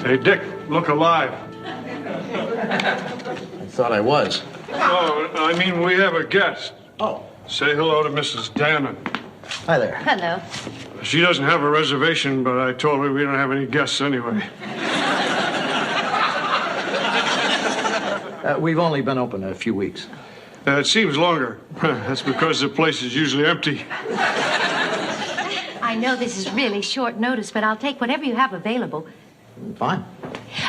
Hey, Dick, look alive. I thought I was. Oh, I mean, we have a guest. Oh. Say hello to Mrs. Dannon. Hi there. Hello. She doesn't have a reservation, but I told her we don't have any guests anyway. We've only been open a few weeks. It seems longer. That's because the place is usually empty. I know this is really short notice, but I'll take whatever you have available. Fine.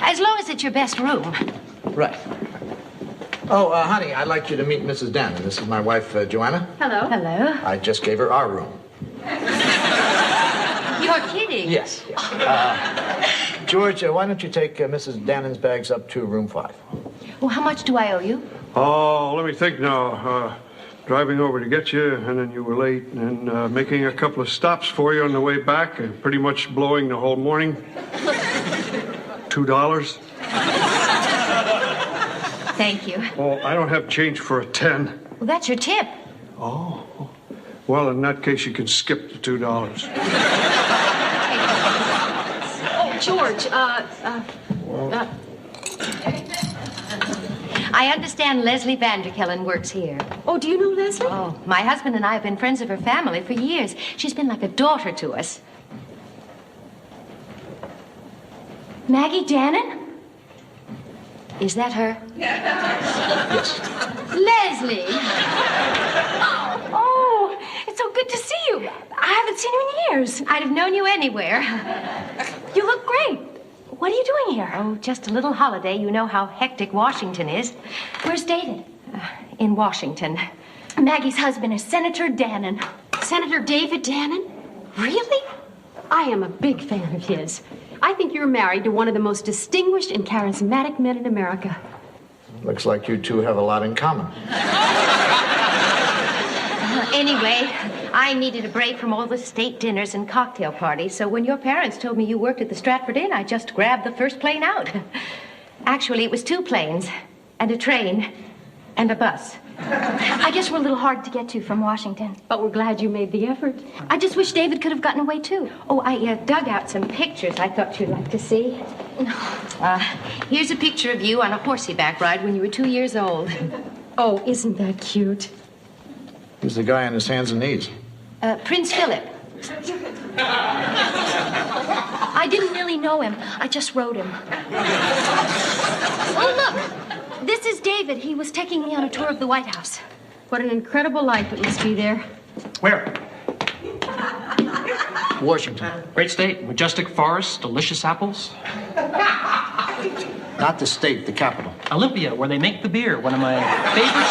As long as it's your best room. Right. Oh, honey, I'd like you to meet Mrs. Dannon. This is my wife, Joanna. Hello. Hello. I just gave her our room. You're kidding. Yes. George, why don't you take Mrs. Dannon's bags up to room 5? Well, how much do I owe you? Oh, let me think now. Driving over to get you, and then you were late, and making a couple of stops for you on the way back, and pretty much blowing the whole morning. $2. Thank you. Oh, I don't have change for a 10. Well, that's your tip. Oh. Well, in that case, you can skip the $2. Oh, George, I understand Leslie Vanderkellen works here. Oh, do you know Leslie? Oh, my husband and I have been friends of her family for years. She's been like a daughter to us. Maggie Dannon? Is that her? Yes. Leslie! Oh, it's so good to see you. I haven't seen you in years. I'd have known you anywhere. You look great. What are you doing here? Oh, just a little holiday. You know how hectic Washington is. Where's David? In Washington. Maggie's husband is Senator Dannon. Senator David Dannon? Really? I am a big fan of his. I think you're married to one of the most distinguished and charismatic men in America. Looks like you two have a lot in common. Anyway, I needed a break from all the state dinners and cocktail parties, so when your parents told me you worked at the Stratford Inn, I just grabbed the first plane out. Actually, it was 2 planes, and a train, and a bus. I guess we're a little hard to get to from Washington, but we're glad you made the effort. I just wish David could have gotten away, too. Oh, I dug out some pictures I thought you'd like to see. Here's a picture of you on a horseyback ride when you were 2 years old. Oh, isn't that cute? Who's the guy on his hands and knees? Prince Philip. I didn't really know him. I just wrote him. Oh, look. This is David. He was taking me on a tour of the White House. What an incredible life it must be there. Where? Washington. Great state, majestic forests, delicious apples. Not the state, the capital. Olympia, where they make the beer, one of my favorite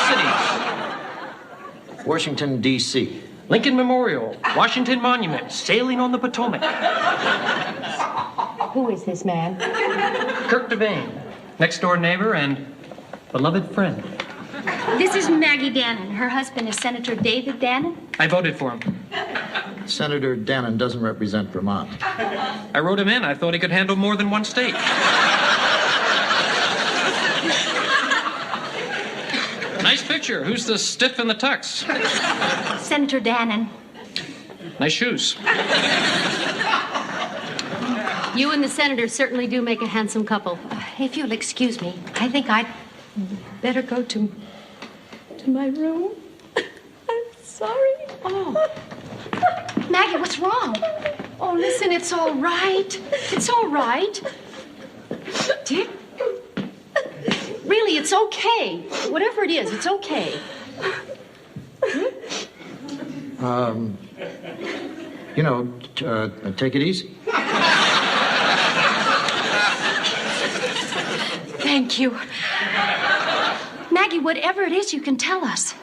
cities. Washington, D.C. Lincoln Memorial, Washington Monument, sailing on the Potomac. Who is this man? Kirk Devane, next door neighbor and beloved friend. This is Maggie Dannon. Her husband is Senator David Dannon. I voted for him. Senator Dannon doesn't represent Vermont. I wrote him in. I thought he could handle more than one state. Nice picture. Who's the stiff in the tux? Senator Dannon. Nice shoes. You and the senator certainly do make a handsome couple. If you'll excuse me, I think I'd better go to my room. I'm sorry. Oh. Maggie, what's wrong? Oh, listen, it's all right. It's all right. Dick? Really, it's okay. Whatever it is, it's okay. Take it easy. Thank you. Maggie, whatever it is, you can tell us.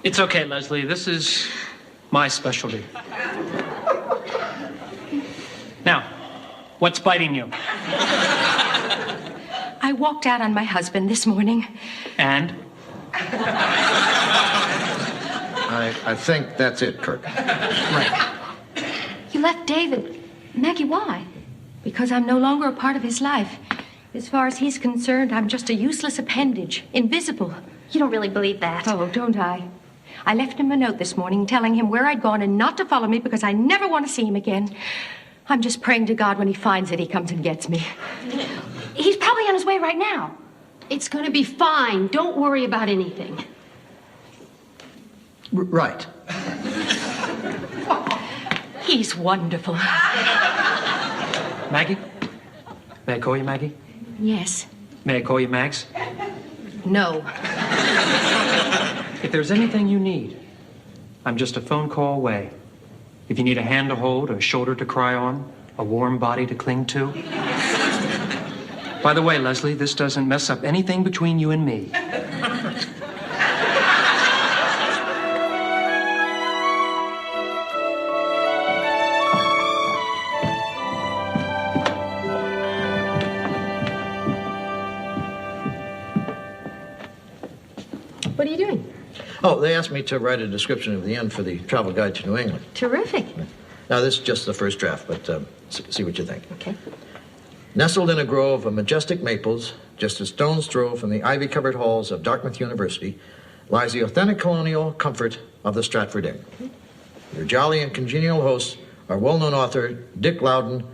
It's okay, Leslie. This is my specialty. Now, what's biting you? I walked out on my husband this morning. And? I think that's it, Kirk. Right. You left David. Maggie, why? Because I'm no longer a part of his life. As far as he's concerned, I'm just a useless appendage, invisible. You don't really believe that. Oh, don't I? I left him a note this morning telling him where I'd gone and not to follow me because I never want to see him again. I'm just praying to God when he finds it, he comes and gets me. He's probably on his way right now. It's going to be fine. Don't worry about anything. Right. He's wonderful. Maggie? May I call you Maggie? Yes. May I call you Mags? No. If there's anything you need, I'm just a phone call away. If you need a hand to hold, a shoulder to cry on, a warm body to cling to. By the way, Leslie, this doesn't mess up anything between you and me. What are you doing? Oh, they asked me to write a description of the end for the travel guide to New England. Terrific. Now, this is just the first draft, but see what you think. Okay. Nestled in a grove of majestic maples, just a stone's throw from the ivy-covered halls of Dartmouth University, lies the authentic colonial comfort of the Stratford Inn. Your jolly and congenial hosts are well-known author Dick Loudon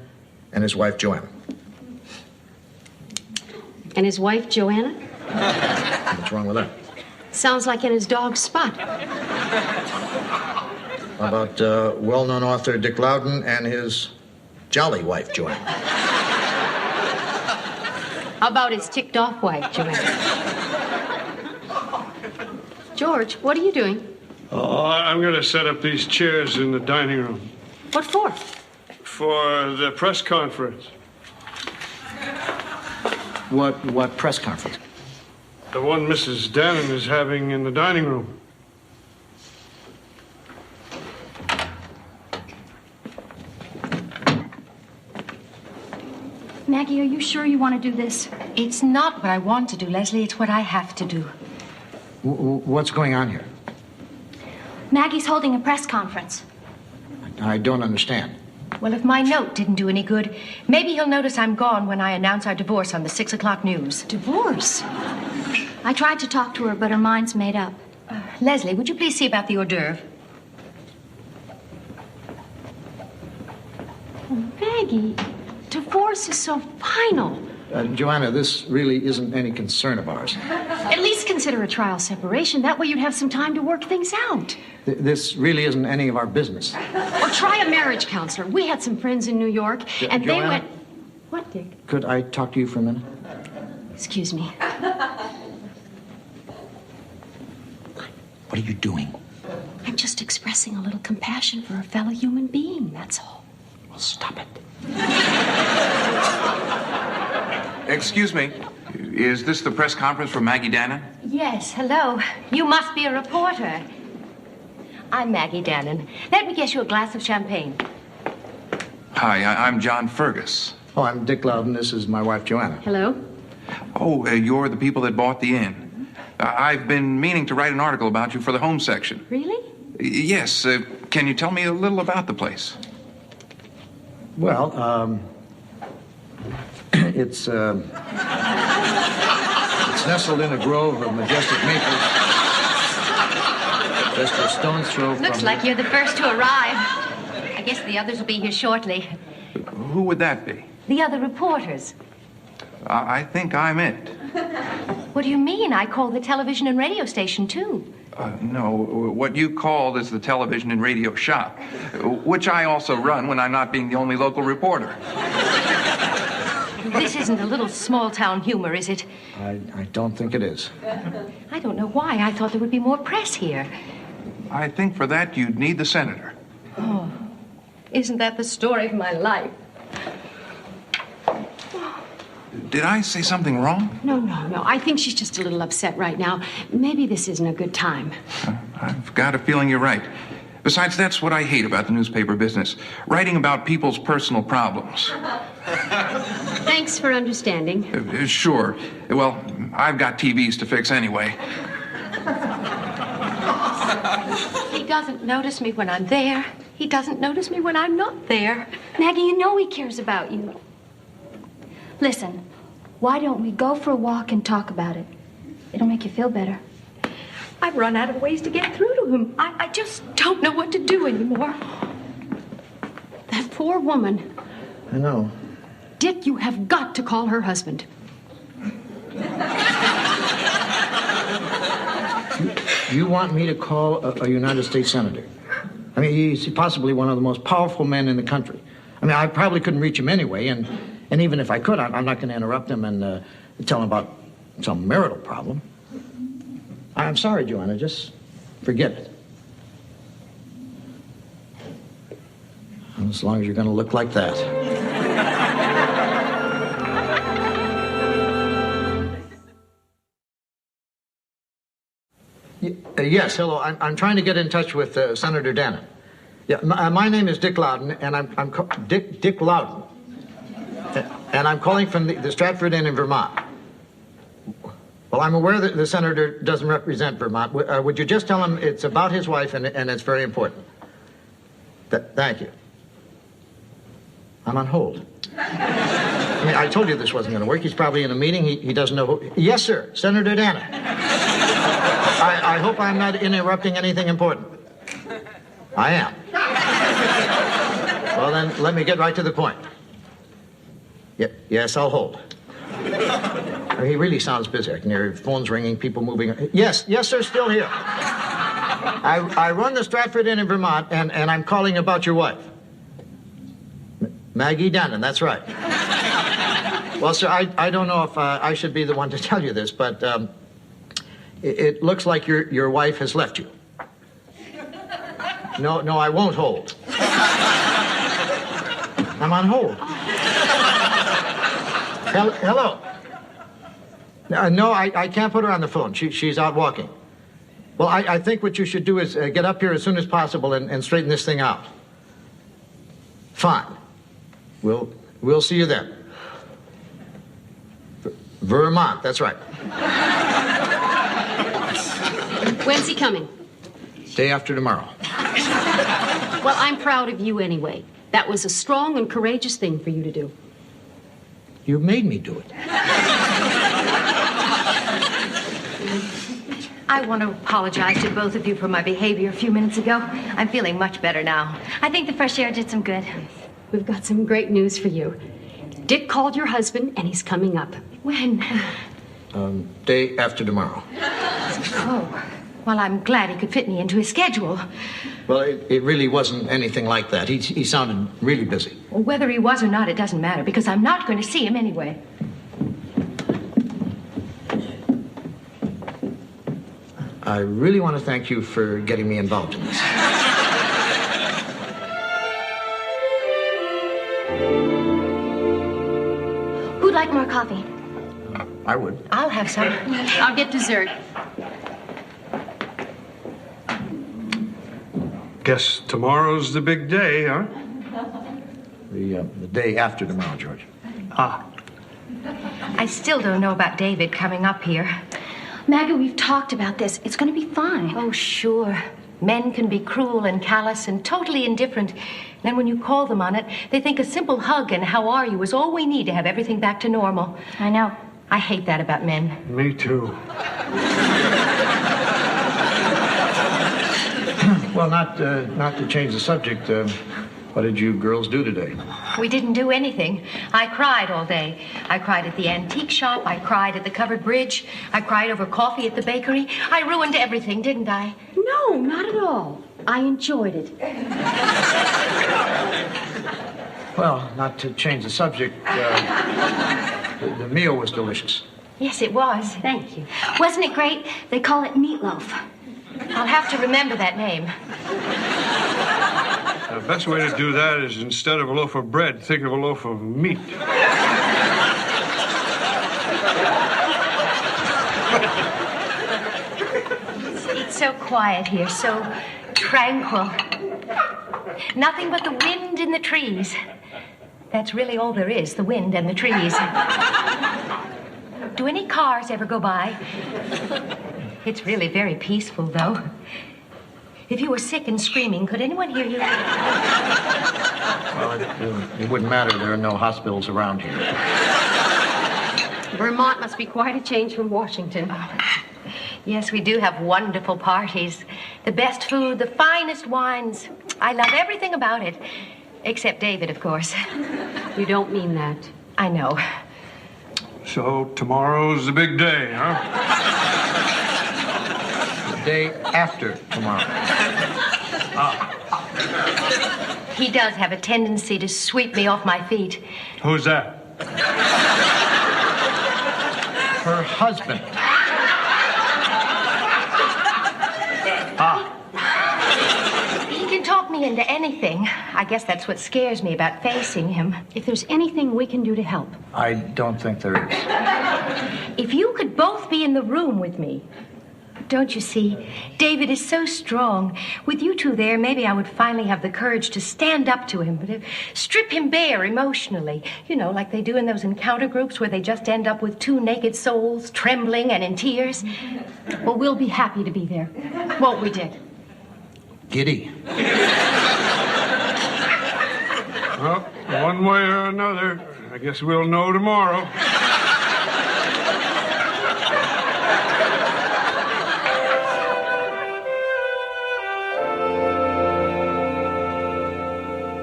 and his wife Joanna. And his wife, Joanna? What's wrong with that? Sounds like in his dog's spot. How about well-known author Dick Loudon and his jolly wife Joanna? How about his ticked-off wife, Joanna? George, what are you doing? Oh, I'm going to set up these chairs in the dining room What for? for the press conference. What press conference? The one Mrs. Dannon is having in the dining room. Maggie, are you sure you want to do this? It's not what I want to do, Leslie. It's what I have to do. What's going on here? Maggie's holding a press conference. I don't understand. Well, if my note didn't do any good, maybe he'll notice I'm gone when I announce our divorce on the 6 o'clock news. Divorce? I tried to talk to her, but her mind's made up. Leslie, would you please see about the hors d'oeuvre? Oh, Maggie, divorce is so final. Joanna, this really isn't any concern of ours. At least consider a trial separation. That way you'd have some time to work things out. This really isn't any of our business. Or try a marriage counselor. We had some friends in New York, and they Joanna? went... What, Dick? Could I talk to you for a minute? Excuse me. What are you doing? I'm just expressing a little compassion for a fellow human being, that's all. Well, stop it. Excuse me, is this the press conference for Maggie Dannon? Yes, hello. You must be a reporter. I'm Maggie Dannon. Let me get you a glass of champagne. Hi, I'm John Fergus. Oh, I'm Dick Loudon. This is my wife, Joanna. Hello? Oh, you're the people that bought the inn. I've been meaning to write an article about you for the home section. Really? Yes, can you tell me a little about the place? Well, it's nestled in a grove of majestic maples. Just a stone's throw from... Looks like you're the first to arrive. I guess the others will be here shortly. Who would that be? The other reporters. I think I'm it. What do you mean? I call the television and radio station, too. No, what you called is the television and radio shop, which I also run when I'm not being the only local reporter. This isn't a little small-town humor, is it? I don't think it is. I don't know why. I thought there would be more press here. I think for that you'd need the senator. Oh, isn't that the story of my life? Did I say something wrong? No. I think she's just a little upset right now. Maybe this isn't a good time. I've got a feeling you're right. Besides, that's what I hate about the newspaper business. Writing about people's personal problems. Thanks for understanding. Sure. Well, I've got TVs to fix anyway. He doesn't notice me when I'm there. He doesn't notice me when I'm not there. Maggie, you know he cares about you. Listen, why don't we go for a walk and talk about it? It'll make you feel better. I've run out of ways to get through to him. I just don't know what to do anymore. That poor woman. I know. Dick, you have got to call her husband. You want me to call a United States senator? I mean, he's possibly one of the most powerful men in the country. I mean, I probably couldn't reach him anyway, and even if I could, I'm not going to interrupt him and tell him about some marital problem. I'm sorry, Joanna, just forget it. As long as you're going to look like that. Yes, hello. I'm trying to get in touch with Senator Dannon. Yeah, my name is Dick Loudon, and I'm Dick Loudon, and I'm calling from the Stratford Inn in Vermont. Well, I'm aware that the senator doesn't represent Vermont. Would you just tell him it's about his wife, and it's very important? Thank you. I'm on hold. I mean, I told you this wasn't going to work. He's probably in a meeting. He doesn't know who. Yes, sir, Senator Dannon. I hope I'm not interrupting anything important. I am. Well, then, let me get right to the point. Yes, I'll hold. He really sounds busy. I can hear phones ringing, people moving. Yes, sir, still here. I run the Stratford Inn in Vermont, and I'm calling about your wife. Maggie Dannon, that's right. Well, sir, I don't know if I should be the one to tell you this, but it looks like your wife has left you. No, I won't hold. I'm on hold. Hello. No, I can't put her on the phone. She's out walking. Well, I think what you should do is get up here as soon as possible and straighten this thing out. Fine. We'll see you then. Vermont, that's right. When's he coming? Day after tomorrow. Well, I'm proud of you anyway. That was a strong and courageous thing for you to do. You made me do it. I want to apologize to both of you for my behavior a few minutes ago. I'm feeling much better now. I think the fresh air did some good. We've got some great news for you. Dick called your husband, and he's coming up. When? Day after tomorrow. Oh, well, I'm glad he could fit me into his schedule. Well, it really wasn't anything like that. He sounded really busy. Well, whether he was or not, it doesn't matter, because I'm not going to see him anyway. I really want to thank you for getting me involved in this. Who'd like more coffee? I would. I'll have some. I'll get dessert. Guess tomorrow's the big day, huh? The day after tomorrow, George. Ah. I still don't know about David coming up here. Maggie, we've talked about this. It's going to be fine. Oh, sure. Men can be cruel and callous and totally indifferent. Then when you call them on it, they think a simple hug and how are you is all we need to have everything back to normal. I know. I hate that about men. Me too. Well, not to change the subject. What did you girls do today? We didn't do anything. I cried all day. I cried at the antique shop. I cried at the covered bridge. I cried over coffee at the bakery. I ruined everything, didn't I? No, not at all. I enjoyed it. Well, not to change the subject, the meal was delicious. Yes, it was. Thank you. Wasn't it great? They call it meatloaf. I'll have to remember that name. The best way to do that is instead of a loaf of bread, think of a loaf of meat. It's so quiet here, so tranquil. Nothing but the wind in the trees. That's really all there is, the wind and the trees. Do any cars ever go by? It's really very peaceful, though. If you were sick and screaming, could anyone hear you? Well, it wouldn't matter. There are no hospitals around here. Vermont must be quite a change from Washington. Yes, we do have wonderful parties. The best food, the finest wines. I love everything about it. Except David, of course. You don't mean that. I know. So tomorrow's the big day, huh? The day after tomorrow. He does have a tendency to sweep me off my feet. Who's that? Her husband. He can talk me into anything. I guess that's what scares me about facing him. If there's anything we can do to help. I don't think there is. If you could both be in the room with me. Don't you see? David is so strong. With you two there, maybe I would finally have the courage to stand up to him, to strip him bare emotionally. You know, like they do in those encounter groups where they just end up with two naked souls, trembling and in tears. Well, we'll be happy to be there. Won't we, Dick? Giddy. Well, one way or another, I guess we'll know tomorrow.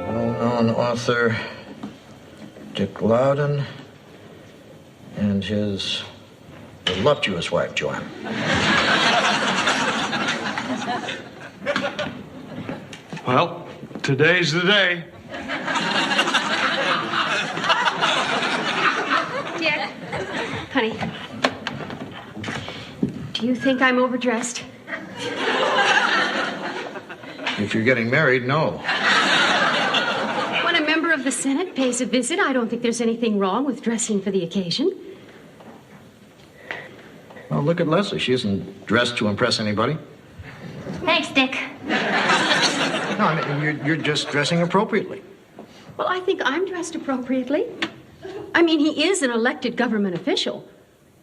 Well-known author Dick Loudon and his voluptuous wife, Joanne. Well, today's the day. Dick. Honey. Do you think I'm overdressed? If you're getting married, no. When a member of the Senate pays a visit, I don't think there's anything wrong with dressing for the occasion. Well, look at Leslie. She isn't dressed to impress anybody. Thanks, Dick. No, I mean, you're just dressing appropriately. Well, I think I'm dressed appropriately. I mean, he is an elected government official.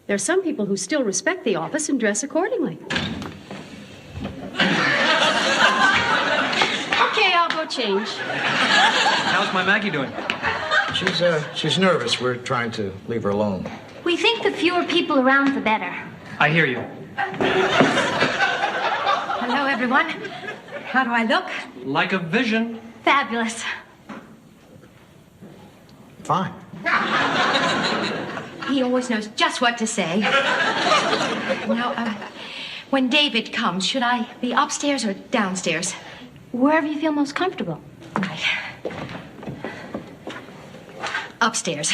There are some people who still respect the office and dress accordingly. Okay, I'll go change. How's my Maggie doing? She's nervous. We're trying to leave her alone. We think the fewer people around, the better. I hear you. Hello, everyone. How do I look? Like a vision. Fabulous. Fine. He always knows just what to say. Now, when David comes, should I be upstairs or downstairs? Wherever you feel most comfortable. Right. Upstairs.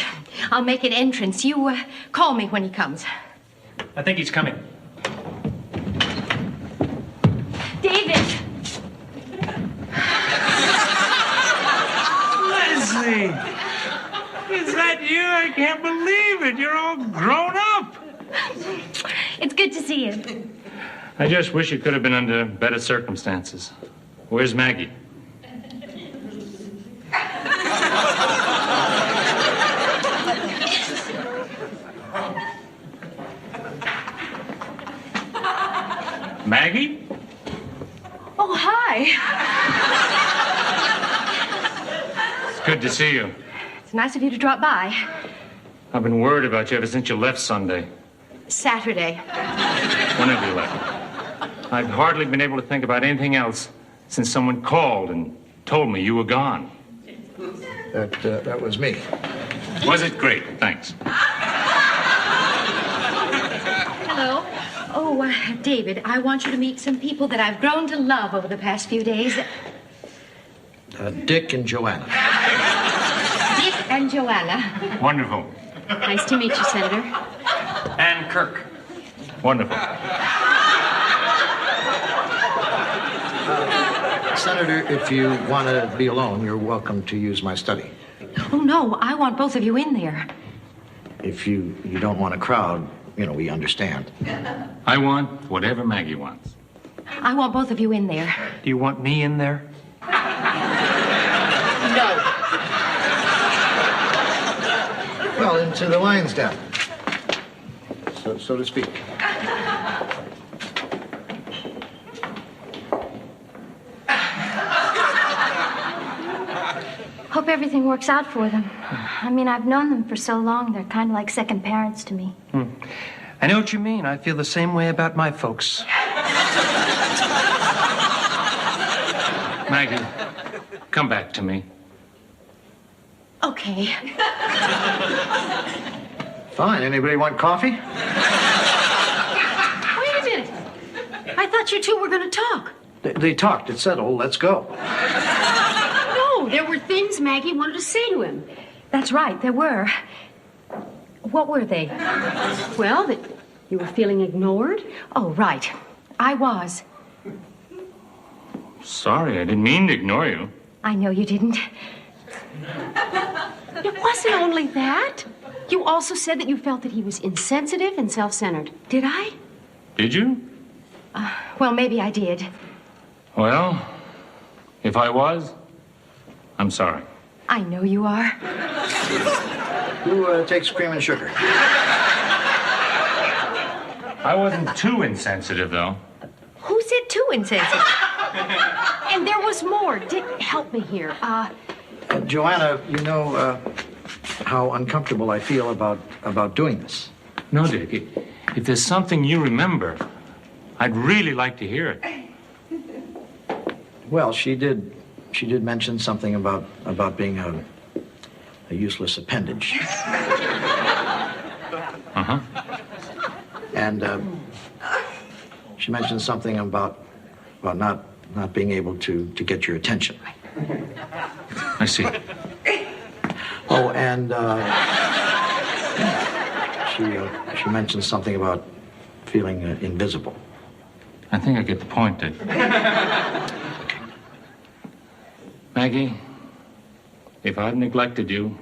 I'll make an entrance. You call me when he comes. I think he's coming. David! Leslie! Is that you? I can't believe it. You're all grown up. It's good to see you. I just wish it could have been under better circumstances. Where's Maggie? Maggie? Oh, hi. It's good to see you. It's nice of you to drop by. I've been worried about you ever since you left Sunday. Saturday. Whenever you left. I've hardly been able to think about anything else since someone called and told me you were gone. That was me. Was it great? Thanks. Hello. Oh, David, I want you to meet some people that I've grown to love over the past few days. Dick and Joanna. Dick and Joanna. Wonderful. Nice to meet you, Senator. And Kirk. Wonderful. Senator, if you want to be alone, you're welcome to use my study. Oh, no, I want both of you in there. If you don't want a crowd, we understand. I want whatever Maggie wants. I want both of you in there. Do you want me in there? No. Well, into the lion's den, so to speak. Hope everything works out for them. I mean, I've known them for so long, they're kind of like second parents to me. I know what you mean. I feel the same way about my folks. Maggie, come back to me. Okay. Fine. Anybody want coffee? Wait a minute. I thought you two were going to talk. They talked. It settled. Let's go. No, there were things Maggie wanted to say to him. That's right, there were. What were they? Well, that you were feeling ignored. Oh, right. I was. Sorry, I didn't mean to ignore you. I know you didn't. It wasn't only that. You also said that you felt that he was insensitive and self-centered. Did I? Did you? Well, maybe I did. Well, if I was, I'm sorry. I know you are. Who takes cream and sugar? I wasn't too insensitive, though. Who said too insensitive? And there was more. Dick, help me here. Joanna, you know how uncomfortable I feel about doing this. No, Dick. If there's something you remember, I'd really like to hear it. Well, she did mention something about being a useless appendage. Uh-huh. And she mentioned something about not being able to get your attention. I see. Oh, and she mentioned something about feeling invisible. I think I get the point, Dick. Maggie, if I've neglected you,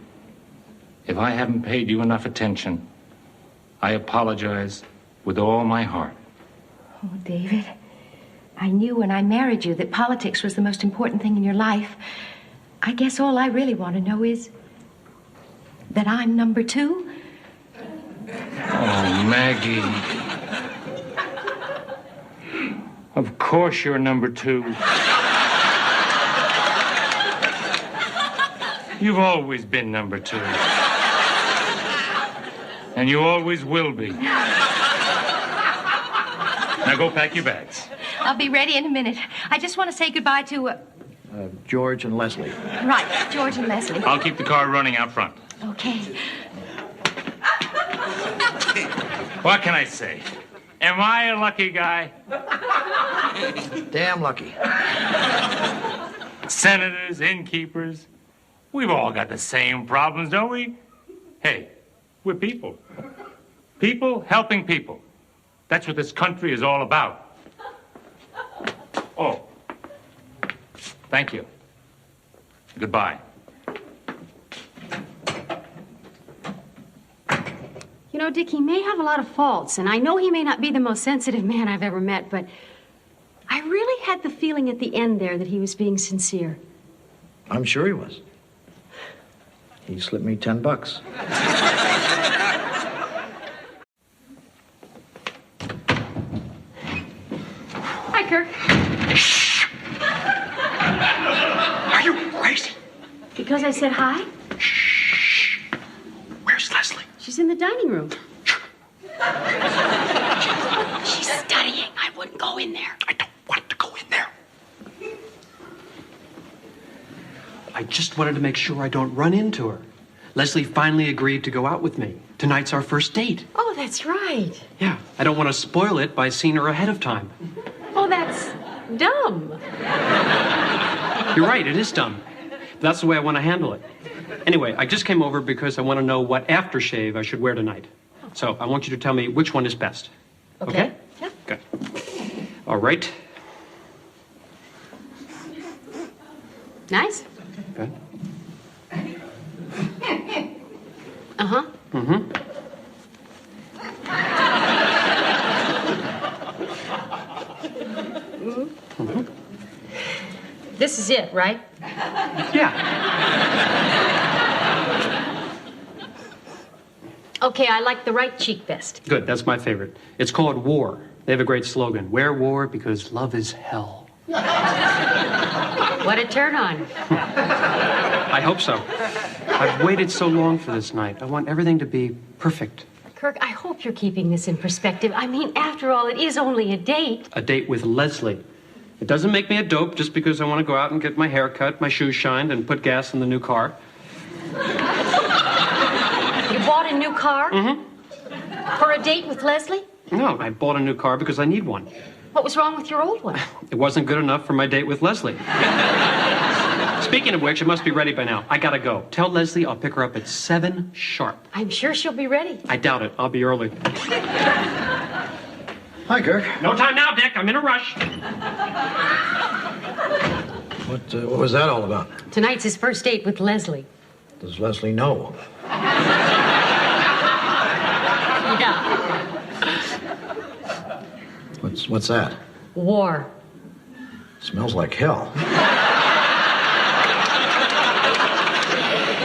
if I haven't paid you enough attention, I apologize with all my heart. Oh, David, I knew when I married you that politics was the most important thing in your life. I guess all I really want to know is that I'm number 2. Oh, Maggie. Of course you're number 2. You've always been number 2. And you always will be. Now go pack your bags. I'll be ready in a minute. I just want to say goodbye to... George and Leslie. Right, George and Leslie. I'll keep the car running out front. Okay. What can I say? Am I a lucky guy? Damn lucky. Senators, innkeepers, we've all got the same problems, don't we? Hey, we're people. People helping people. That's what this country is all about. Oh, thank you. Goodbye. You know, Dick, he may have a lot of faults, and I know he may not be the most sensitive man I've ever met, but I really had the feeling at the end there that he was being sincere. I'm sure he was. He slipped me $10. Hi, Kirk. Shh! Are you crazy? Because I said hi? Shh! Where's Leslie? She's in the dining room. She's studying. I wouldn't go in there. I don't want to go in there. I just wanted to make sure I don't run into her. Leslie finally agreed to go out with me. Tonight's our first date. Oh, that's right. Yeah, I don't want to spoil it by seeing her ahead of time. Oh, that's dumb. You're right, it is dumb. That's the way I want to handle it. Anyway, I just came over because I want to know what aftershave I should wear tonight. So I want you to tell me which one is best. Okay? Yeah. Good. All right. Nice. Good. Uh-huh. Mm-hmm. This is it, right? Yeah. Okay, I like the right cheek best. Good, that's my favorite. It's called War. They have a great slogan. Wear war because love is hell. What a turn on. I hope so. I've waited so long for this night. I want everything to be perfect. Kirk, I hope you're keeping this in perspective. I mean, after all, it is only a date. A date with Leslie. It doesn't make me a dope just because I want to go out and get my hair cut, my shoes shined, and put gas in the new car. You bought a new car? Mm-hmm. For a date with Leslie? No, I bought a new car because I need one. What was wrong with your old one? It wasn't good enough for my date with Leslie. Speaking of which, it must be ready by now. I gotta go. Tell Leslie I'll pick her up at 7 sharp. I'm sure she'll be ready. I doubt it. I'll be early. Hi, Kirk. No time now, Dick. I'm in a rush. What was that all about? Tonight's his first date with Leslie. Does Leslie know? Yeah. What's that? War. Smells like hell.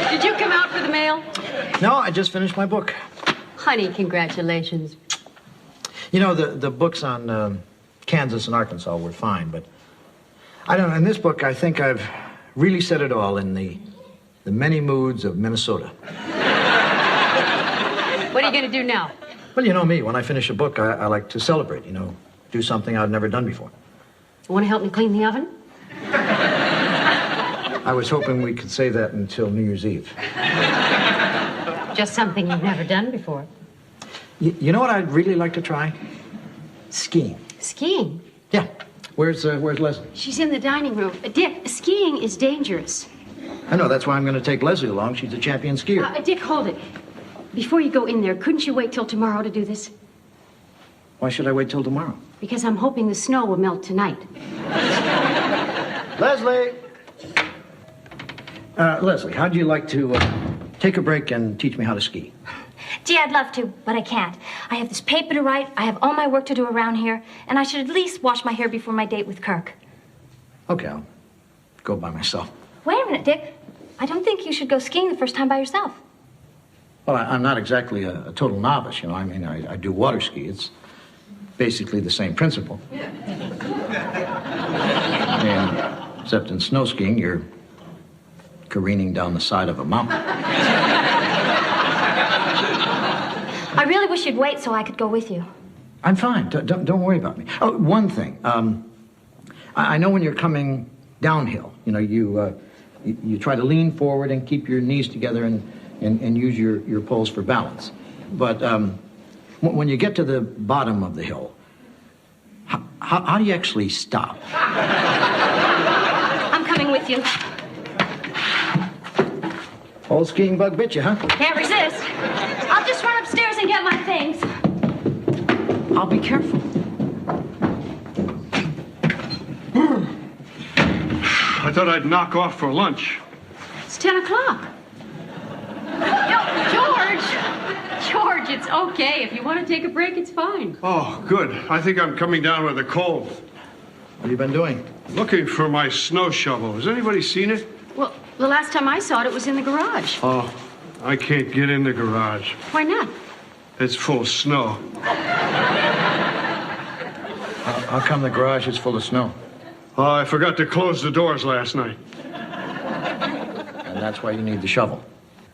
Did you come out for the mail? No, I just finished my book. Honey, congratulations. You know, the books on Kansas and Arkansas were fine, but I don't know. In this book, I think I've really said it all in the many moods of Minnesota. What are you going to do now? Well, you know me. When I finish a book, I like to celebrate, you know, do something I've never done before. Want to help me clean the oven? I was hoping we could say that until New Year's Eve. Just something you've never done before. You know what I'd really like to try? Skiing. Skiing? Yeah. Where's Leslie? She's in the dining room. Dick, skiing is dangerous. I know. That's why I'm going to take Leslie along. She's a champion skier. Dick, hold it. Before you go in there, couldn't you wait till tomorrow to do this? Why should I wait till tomorrow? Because I'm hoping the snow will melt tonight. Leslie! Leslie, how'd you like to take a break and teach me how to ski? Gee, I'd love to, but I can't. I have this paper to write, I have all my work to do around here, and I should at least wash my hair before my date with Kirk. Okay, I'll go by myself. Wait a minute, Dick. I don't think you should go skiing the first time by yourself. Well, I'm not exactly a total novice, you know. I mean, I do water ski. It's basically the same principle. And, except in snow skiing, you're careening down the side of a mountain. I really wish you'd wait so I could go with you. I'm fine. Don't worry about me. Oh, one thing. I know when you're coming downhill, you know, you try to lean forward and keep your knees together and use your poles for balance. But when you get to the bottom of the hill, how do you actually stop? I'm coming with you. Old skiing bug bit you, huh? Can't resist. I'll just run upstairs and get my things. I'll be careful. I thought I'd knock off for lunch. It's 10 o'clock. No, George, it's okay. If you want to take a break, it's fine. Oh, good. I think I'm coming down with a cold. What have you been doing? Looking for my snow shovel. Has anybody seen it? Well, the last time I saw it, it was in the garage. Oh, I can't get in the garage. Why not? It's full of snow. How come the garage is full of snow? Oh, I forgot to close the doors last night. And that's why you need the shovel.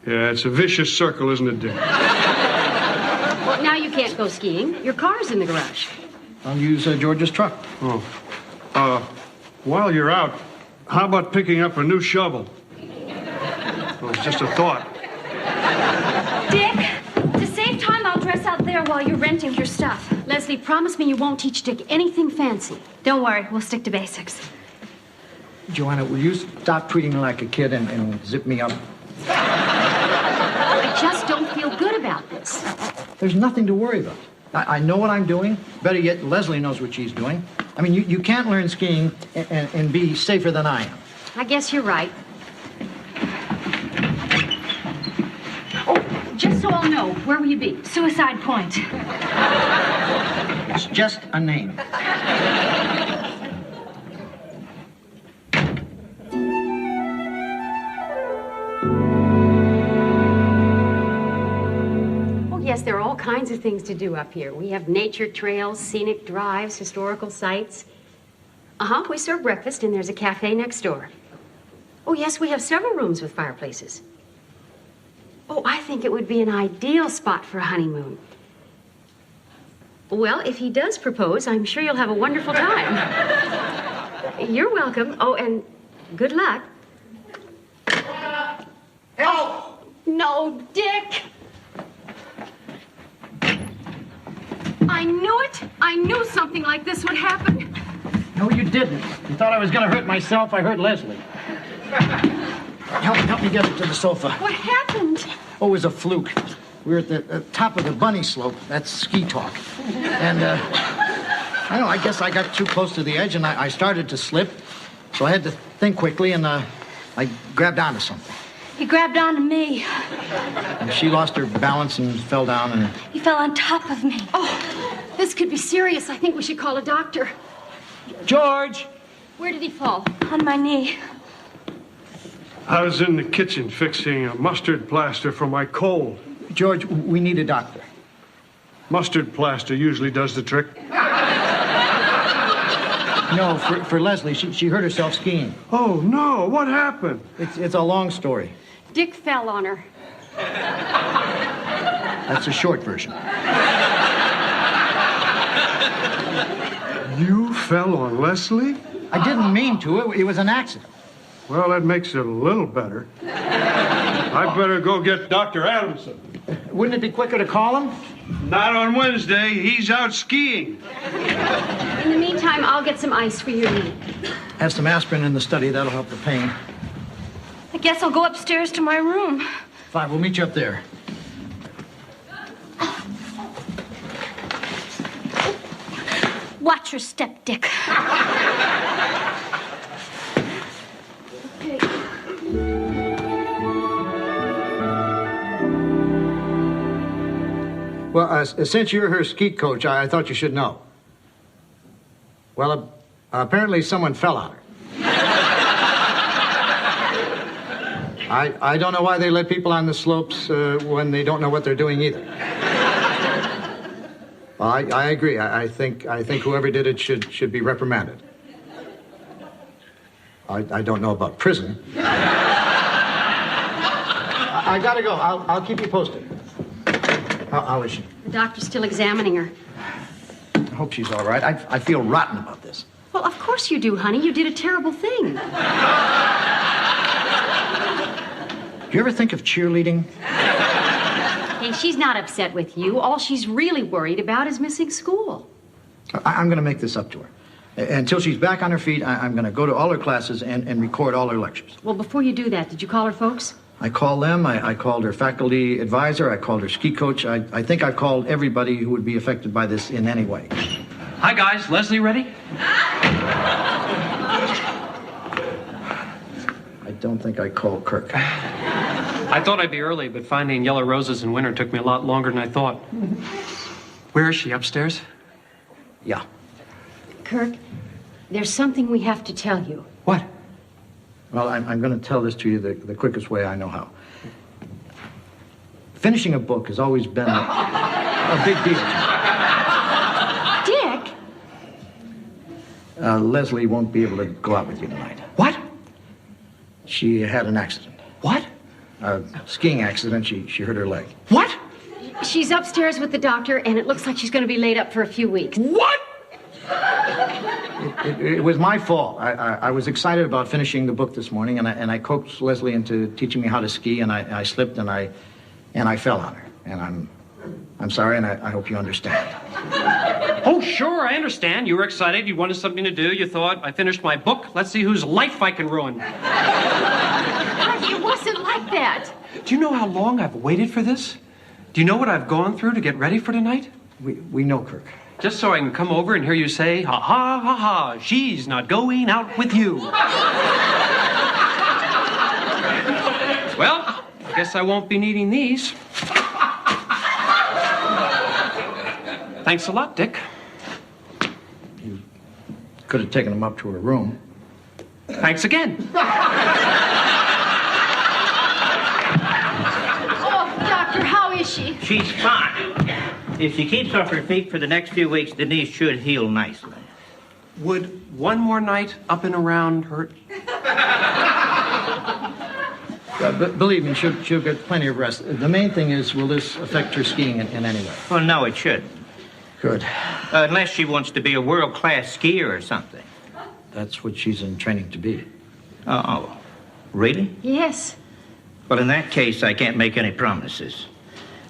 Yeah, it's a vicious circle, isn't it, Dick? Well, now you can't go skiing. Your car's in the garage. I'll use George's truck. Oh. While you're out, how about picking up a new shovel? Well, it's just a thought. Dick, to save time, I'll dress out there while you're renting your stuff. Leslie, promise me you won't teach Dick anything fancy. Don't worry, we'll stick to basics. Joanna, will you stop treating me like a kid and zip me up? I just don't feel good about this. There's nothing to worry about. I know what I'm doing. Better yet, Leslie knows what she's doing. I mean, you can't learn skiing and be safer than I am. I guess you're right. Oh, just so I'll know, where will you be? Suicide Point. It's just a name. Yes, there are all kinds of things to do up here. We have nature trails, scenic drives, historical sites. We serve breakfast, and there's a cafe next door. Oh, yes, we have several rooms with fireplaces. Oh, I think it would be an ideal spot for a honeymoon. Well, if he does propose, I'm sure you'll have a wonderful time. You're welcome. Oh, and good luck. Help! No, Dick. I knew it. I knew something like this would happen. No, you didn't. You thought I was going to hurt myself. I hurt Leslie. Help me get her to the sofa. What happened? Oh, it was a fluke. We were at the top of the bunny slope. That's ski talk. And, I don't know, I guess I got too close to the edge and I started to slip. So I had to think quickly and, I grabbed onto something. He grabbed onto me. And she lost her balance and fell down and... He fell on top of me. Oh, this could be serious. I think we should call a doctor. George! Where did he fall? On my knee. I was in the kitchen fixing a mustard plaster for my cold. George, we need a doctor. Mustard plaster usually does the trick. No, for Leslie. She hurt herself skiing. Oh, no. What happened? It's a long story. Dick fell on her. That's a short version. You fell on Leslie? I didn't mean to. It was an accident. Well, that makes it a little better. I better go get Dr. Adamson. Wouldn't it be quicker to call him? Not on Wednesday. He's out skiing. In the meantime, I'll get some ice for your knee. Have some aspirin in the study. That'll help the pain. I guess I'll go upstairs to my room. Fine, we'll meet you up there. Watch your step, Dick. Okay. Well, since you're her ski coach, I thought you should know. Well, apparently someone fell on her. I don't know why they let people on the slopes when they don't know what they're doing either. Well, I agree. I think whoever did it should be reprimanded. I don't know about prison. I gotta go. I'll keep you posted. How is she? The doctor's still examining her. I hope she's all right. I feel rotten about this. Well, of course you do, honey. You did a terrible thing. Do you ever think of cheerleading? Hey, she's not upset with you. All she's really worried about is missing school. I'm going to make this up to her. Until she's back on her feet, I'm going to go to all her classes and record all her lectures. Well, before you do that, did you call her folks? I called them. I called her faculty advisor. I called her ski coach. I think I've called everybody who would be affected by this in any way. Hi, guys. Leslie ready? I don't think I called Kirk. I thought I'd be early, but finding yellow roses in winter took me a lot longer than I thought. Where is she, upstairs? Yeah. Kirk, there's something we have to tell you. What? Well, I'm going to tell this to you the quickest way I know how. Finishing a book has always been a big deal. Dick? Leslie won't be able to go out with you tonight. What? She had an accident. What? A skiing accident. She hurt her leg. What? She's upstairs with the doctor, and it looks like she's going to be laid up for a few weeks. What? It was my fault. I was excited about finishing the book this morning, and I coaxed Leslie into teaching me how to ski, and I slipped and I fell on her. And I'm sorry, and I hope you understand. Oh, sure, I understand. You were excited. You wanted something to do. You thought, I finished my book. Let's see whose life I can ruin. It wasn't like that. Do you know how long I've waited for this? Do you know what I've gone through to get ready for tonight? We know, Kirk. Just so I can come over and hear you say, ha ha ha ha, she's not going out with you. Well, I guess I won't be needing these. Thanks a lot, Dick. You could have taken them up to her room. Thanks again. Oh, doctor, how is she? She's fine. If she keeps off her feet for the next few weeks, the knee should heal nicely. Would one more night up and around hurt? Believe me, she'll get plenty of rest. The main thing is, will this affect her skiing in any way? Well, no, it shouldn't. Good. Unless she wants to be a world-class skier or something. That's what she's in training to be. Oh, really? Yes. Well, in that case, I can't make any promises.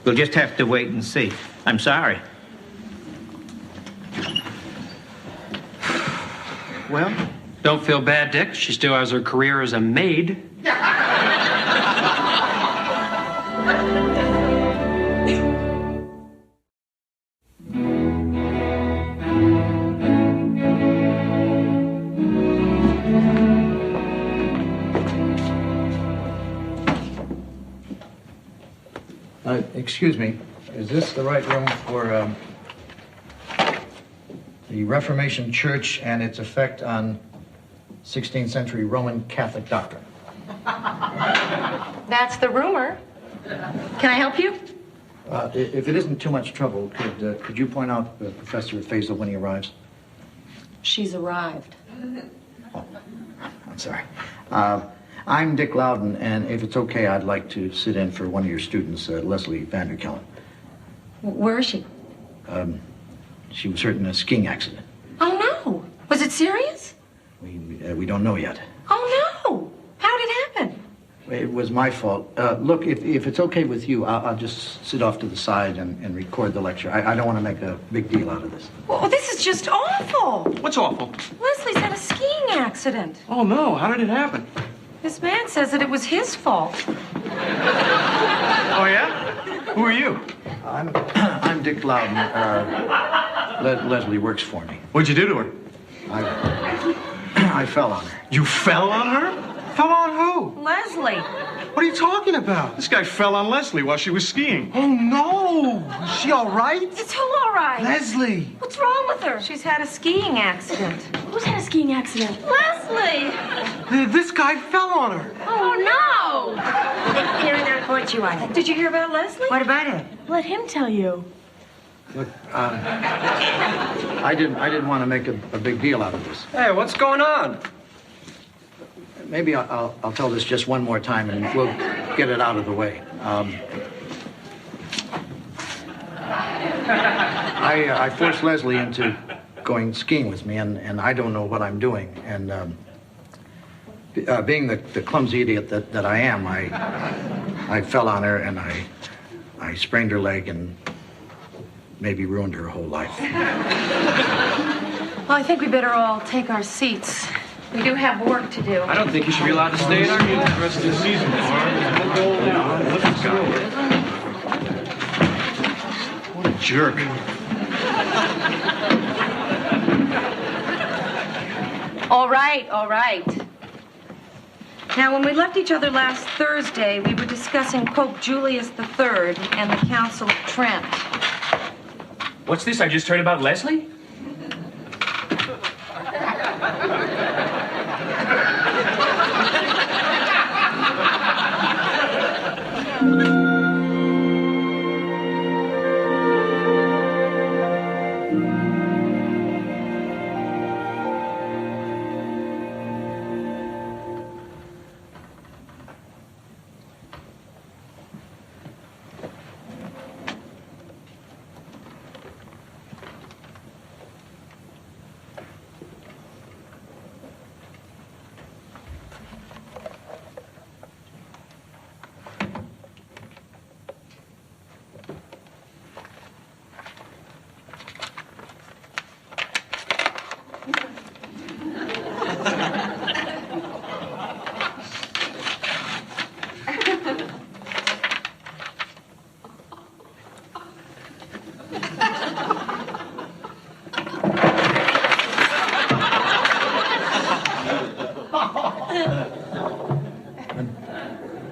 We'll just have to wait and see. I'm sorry. Well, don't feel bad, Dick. She still has her career as a maid. Excuse me, is this the right room for the Reformation Church and its effect on 16th century Roman Catholic doctrine? That's the rumor. Can I help you? If it isn't too much trouble, could you point out Professor Faisal when he arrives? She's arrived. Oh, I'm sorry. I'm Dick Loudon, and if it's okay, I'd like to sit in for one of your students, Leslie Vanderkellen. Where is she? She was hurt in a skiing accident. Oh, no. Was it serious? We don't know yet. Oh, no. How did it happen? It was my fault. Look, if it's okay with you, I'll just sit off to the side and record the lecture. I don't want to make a big deal out of this. Well, this is just awful. What's awful? Leslie's had a skiing accident. Oh, no. How did it happen? This man says that it was his fault. Oh, yeah? Who are you? I'm Dick Loudon. Leslie works for me. What'd you do to her? I fell on her. You fell on her? Fell on who? Leslie. What are you talking about? This guy fell on Leslie while she was skiing. Oh, no. Is she all right? It's who all right? Leslie. What's wrong with her? She's had a skiing accident. Who's had a skiing accident? Leslie. This guy fell on her. Oh, no. Here in that court you are. Did you hear about Leslie? What about it? Let him tell you. Look, I didn't want to make a big deal out of this. Hey, what's going on? Maybe I'll tell this just one more time, and we'll get it out of the way. I forced Leslie into going skiing with me, and I don't know what I'm doing. And being the clumsy idiot that I am, I fell on her, and I sprained her leg and maybe ruined her whole life. Well, I think we better all take our seats. We do have work to do. I don't think you should be allowed to stay in our unit the rest of the season. What a jerk. All right, all right. Now, when we left each other last Thursday, we were discussing Pope Julius III and the Council of Trent. What's this I just heard about Leslie?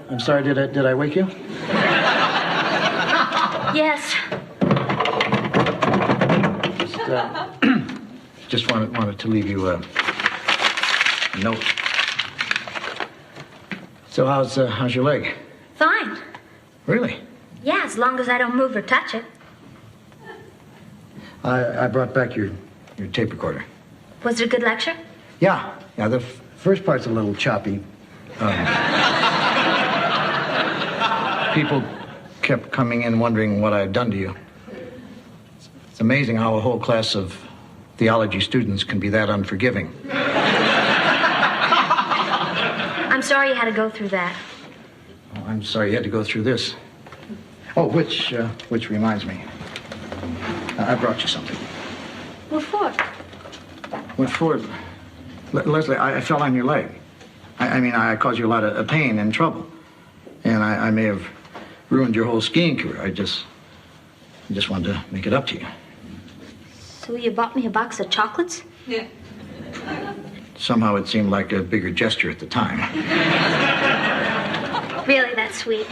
I'm sorry, did I wake you? Yes. Just wanted to leave you a note. So how's your leg? Fine. Really? Yeah, as long as I don't move or touch it. I brought back your tape recorder. Was it a good lecture? Yeah. The first part's a little choppy. People kept coming in wondering what I'd done to you. It's amazing how a whole class of theology students can be that unforgiving. I'm sorry you had to go through that. I'm sorry you had to go through this. Oh, which reminds me. I brought you something. What for? What for? Leslie, I fell on your leg. I mean, I caused you a lot of pain and trouble. And I may have ruined your whole skiing career. I just wanted to make it up to you. So you bought me a box of chocolates? Yeah. Somehow it seemed like a bigger gesture at the time. Really, that's sweet.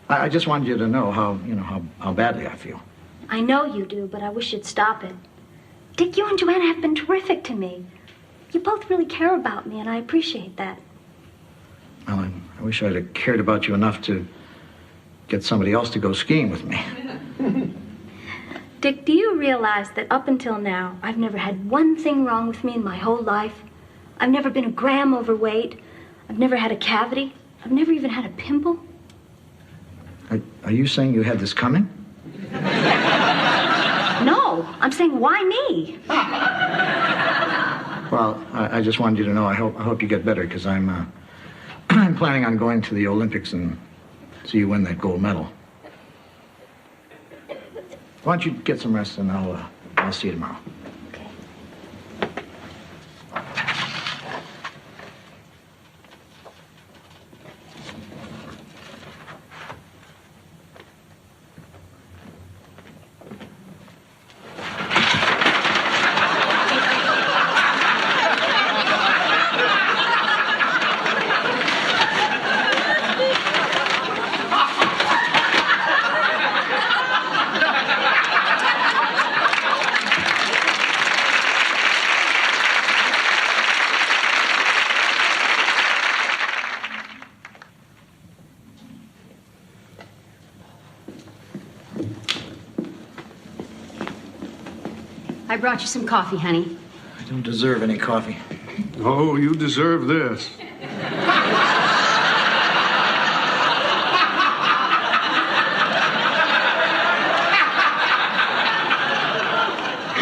I just wanted you to know how badly I feel. I know you do, but I wish you'd stop it. Dick, you and Joanna have been terrific to me. You both really care about me, and I appreciate that. Well, I wish I'd have cared about you enough to get somebody else to go skiing with me. Dick, do you realize that up until now, I've never had one thing wrong with me in my whole life? I've never been a gram overweight. I've never had a cavity. I've never even had a pimple. Are you saying you had this coming? No, I'm saying, why me? Well, I just wanted you to know I hope you get better, because I'm planning on going to the Olympics and see you win that gold medal. Why don't you get some rest, and I'll see you tomorrow. I brought you some coffee, honey. I don't deserve any coffee. Oh, you deserve this.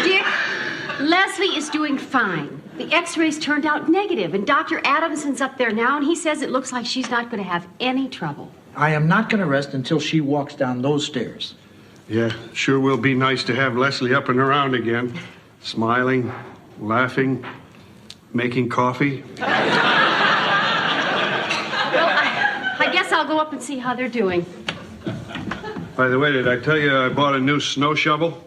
Dick, Leslie is doing fine. The x-rays turned out negative, and Dr. Adamson's up there now, and he says it looks like she's not going to have any trouble. I am not going to rest until she walks down those stairs. Yeah, sure will be nice to have Leslie up and around again. Smiling, laughing, making coffee. Well, I guess I'll go up and see how they're doing. By the way, did I tell you I bought a new snow shovel?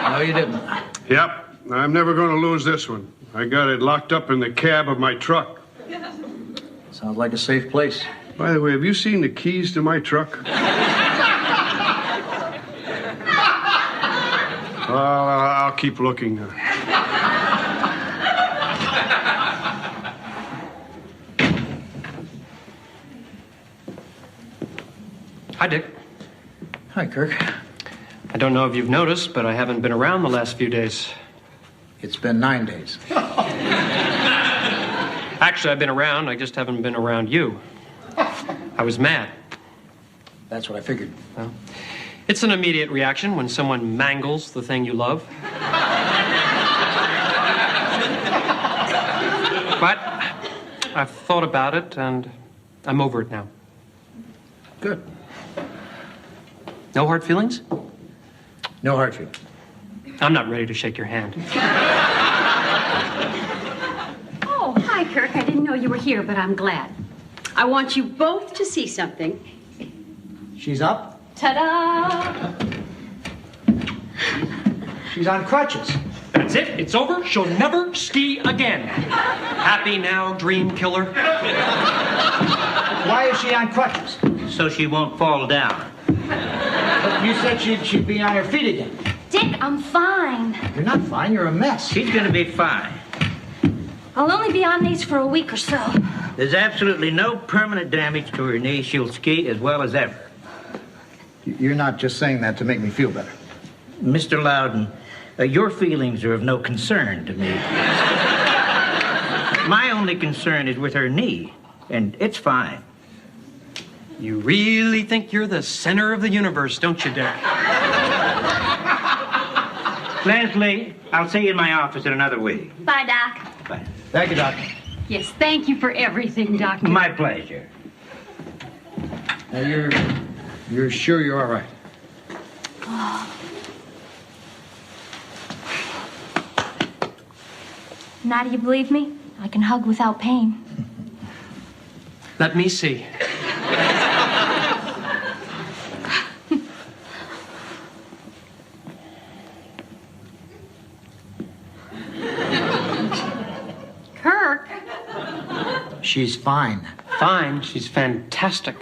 No, you didn't. Yep, I'm never going to lose this one. I got it locked up in the cab of my truck. Sounds like a safe place. By the way, have you seen the keys to my truck? I'll keep looking. Hi, Dick. Hi, Kirk. I don't know if you've noticed, but I haven't been around the last few days. It's been 9 days. Actually, I've been around. I just haven't been around you. I was mad. That's what I figured. Well, it's an immediate reaction when someone mangles the thing you love. But I've thought about it, and I'm over it now. Good. No hard feelings? No hard feelings. I'm not ready to shake your hand. Oh, hi, Kirk. I didn't know you were here, but I'm glad. I want you both to see something. She's up. Ta-da! She's on crutches. That's it. It's over. She'll never ski again. Happy now, dream killer? Why is she on crutches? So she won't fall down. But you said she'd be on her feet again. Dick, I'm fine. You're not fine. You're a mess. She's going to be fine. I'll only be on these for a week or so. There's absolutely no permanent damage to her knee. She'll ski as well as ever. You're not just saying that to make me feel better. Mr. Loudon, your feelings are of no concern to me. My only concern is with her knee, and it's fine. You really think you're the center of the universe, don't you, Dick? Leslie, I'll see you in my office in another week. Bye, Doc. Bye. Thank you, Doc. Yes, thank you for everything, Doctor. My pleasure. Now, you're sure you're all right? Now do you believe me? I can hug without pain. Let me see. Kirk. She's fine. Fine, she's fantastic.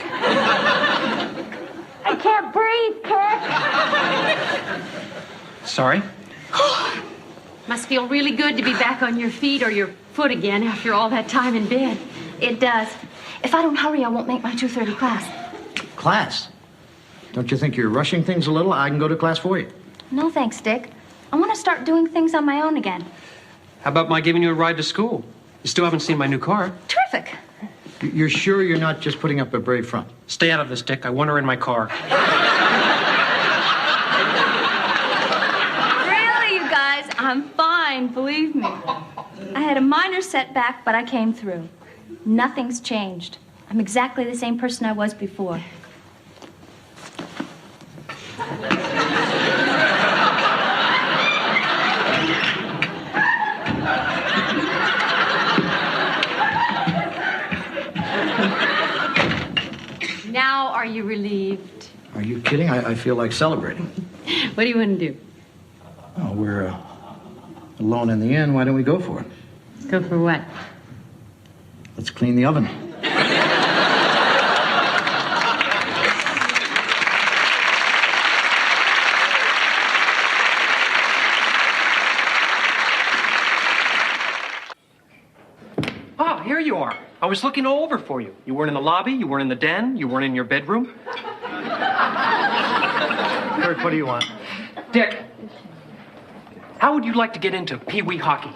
I can't breathe, Kirk. Sorry? Must feel really good to be back on your feet or your foot again after all that time in bed. It does. If I don't hurry, I won't make my 2:30 class. Class? Don't you think you're rushing things a little? I can go to class for you. No thanks, Dick. I want to start doing things on my own again. How about my giving you a ride to school? You still haven't seen my new car. Terrific. You're sure you're not just putting up a brave front? Stay out of this, Dick. I want her in my car. Really, you guys? I'm fine, believe me. I had a minor setback, but I came through. Nothing's changed. I'm exactly the same person I was before. Now are you relieved? Are you kidding? I feel like celebrating. What do you want to do? Oh, we're alone in the inn. Why don't we go for it? Go for what? Let's clean the oven. Ah, here you are. I was looking all over for you. You weren't in the lobby, you weren't in the den, you weren't in your bedroom. Kirk, what do you want? Dick, how would you like to get into Pee-wee hockey?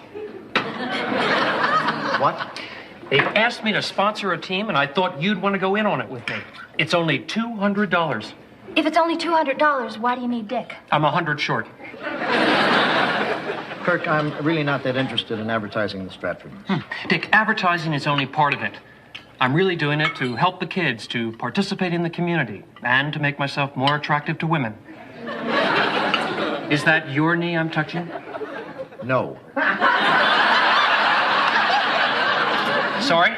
What? They've asked me to sponsor a team, and I thought you'd want to go in on it with me. It's only $200. If it's only $200, why do you need Dick? I'm 100 short. Kirk, I'm really not that interested in advertising the Stratford. Dick, advertising is only part of it. I'm really doing it to help the kids to participate in the community and to make myself more attractive to women. Is that your knee I'm touching? No. Sorry?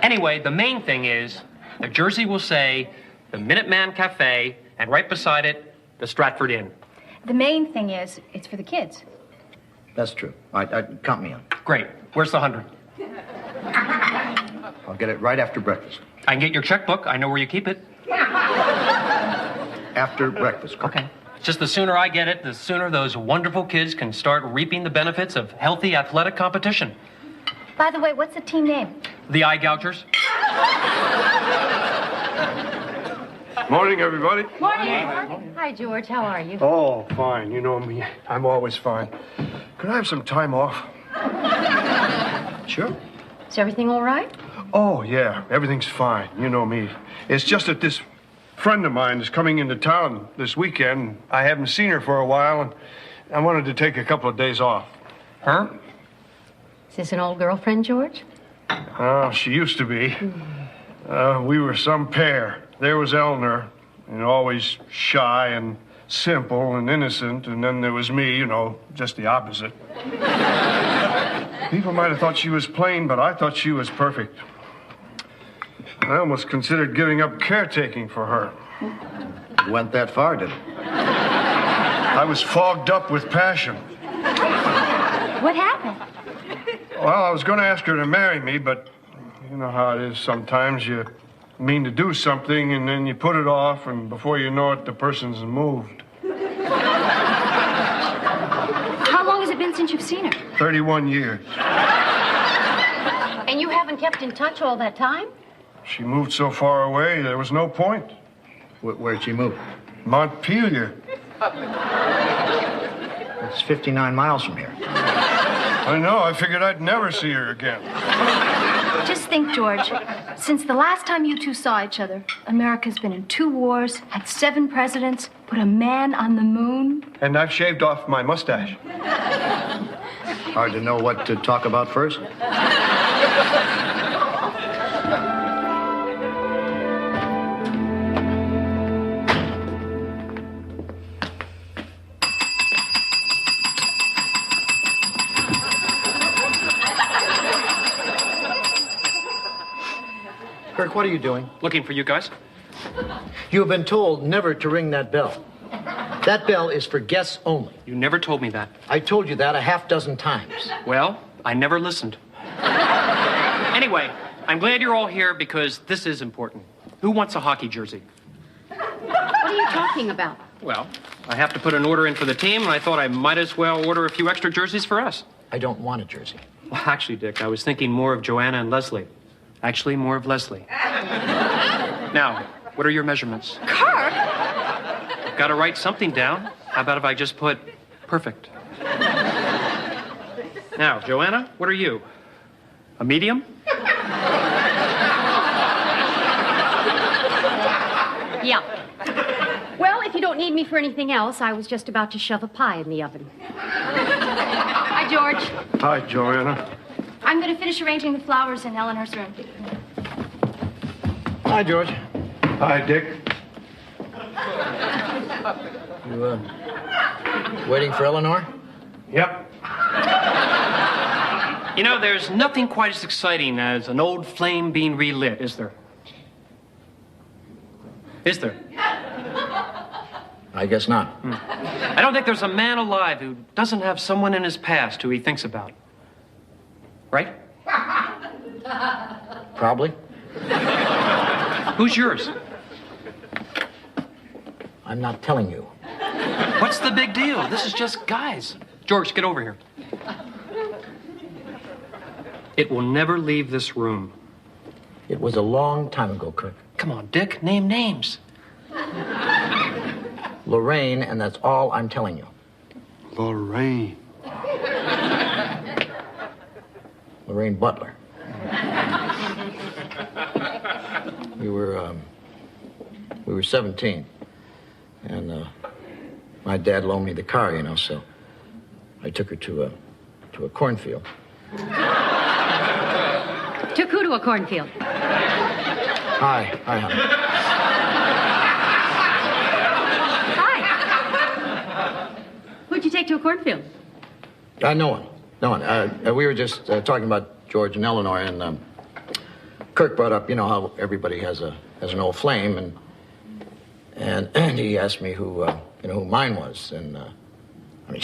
Anyway, the main thing is the jersey will say the Minuteman Cafe, and right beside it, the Stratford Inn. The main thing is, it's for the kids. That's true. All right, count me in. Great. Where's the 100? I'll get it right after breakfast. I can get your checkbook. I know where you keep it. After breakfast. Kirk. Okay. Just the sooner I get it, the sooner those wonderful kids can start reaping the benefits of healthy athletic competition. By the way, what's the team name? The Eye Gougers. Morning, everybody. Morning. Hi, George. How are you? Oh, fine. You know me. I'm always fine. Could I have some time off? Sure. Is everything all right? Oh, yeah. Everything's fine. You know me. It's just that this friend of mine is coming into town this weekend. I haven't seen her for a while, and I wanted to take a couple of days off. Her? Is this an old girlfriend, George? Oh, she used to be. We were some pair. There was Eleanor, and always shy and simple and innocent, and then there was me, you know, just the opposite. People might have thought she was plain, but I thought she was perfect. I almost considered giving up caretaking for her. It went that far, did it? I was fogged up with passion. What happened? Well, I was going to ask her to marry me, but you know how it is sometimes. You mean to do something, and then you put it off, and before you know it, the person's moved. How long has it been since you've seen her? 31 years. And you haven't kept in touch all that time? She moved so far away, there was no point. Where'd she move? Montpelier. It's 59 miles from here. I know. I figured I'd never see her again. Just think, George. Since the last time you two saw each other, America's been in 2 wars, had 7 presidents, put a man on the moon. And I've shaved off my mustache. Hard to know what to talk about first. Kirk, what are you doing? Looking for you guys. You have been told never to ring that bell. That bell is for guests only. You never told me that. I told you that a half dozen times. Well, I never listened. Anyway, I'm glad you're all here because this is important. Who wants a hockey jersey? What are you talking about? Well, I have to put an order in for the team, and I thought I might as well order a few extra jerseys for us. I don't want a jersey. Well, actually, Dick, I was thinking more of Joanna and Leslie. Actually, more of Leslie. Now, what are your measurements? Kirk! I've got to write something down. How about if I just put perfect? Now, Joanna, what are you? A medium? Yeah. Well, if you don't need me for anything else, I was just about to shove a pie in the oven. Hi, George. Hi, Joanna. I'm going to finish arranging the flowers in Eleanor's room. Hi, George. Hi, Dick. You, waiting for Eleanor? Yep. You know, there's nothing quite as exciting as an old flame being relit, is there? Is there? I guess not. I don't think there's a man alive who doesn't have someone in his past who he thinks about. Right? Probably. Who's yours? I'm not telling you. What's the big deal? This is just guys. George, get over here. It will never leave this room. It was a long time ago, Kirk. Come on, Dick, name names. Lorraine, and that's all I'm telling you. Lorraine. Lorraine Butler. We were 17, and my dad loaned me the car, you know, so I took her to a cornfield. Took who to a cornfield? Hi, honey. Hi. Who'd you take to a cornfield? No one. We were just talking about George and Eleanor, and Kirk brought up, you know, how everybody has an old flame, and he asked me who mine was, and I mean,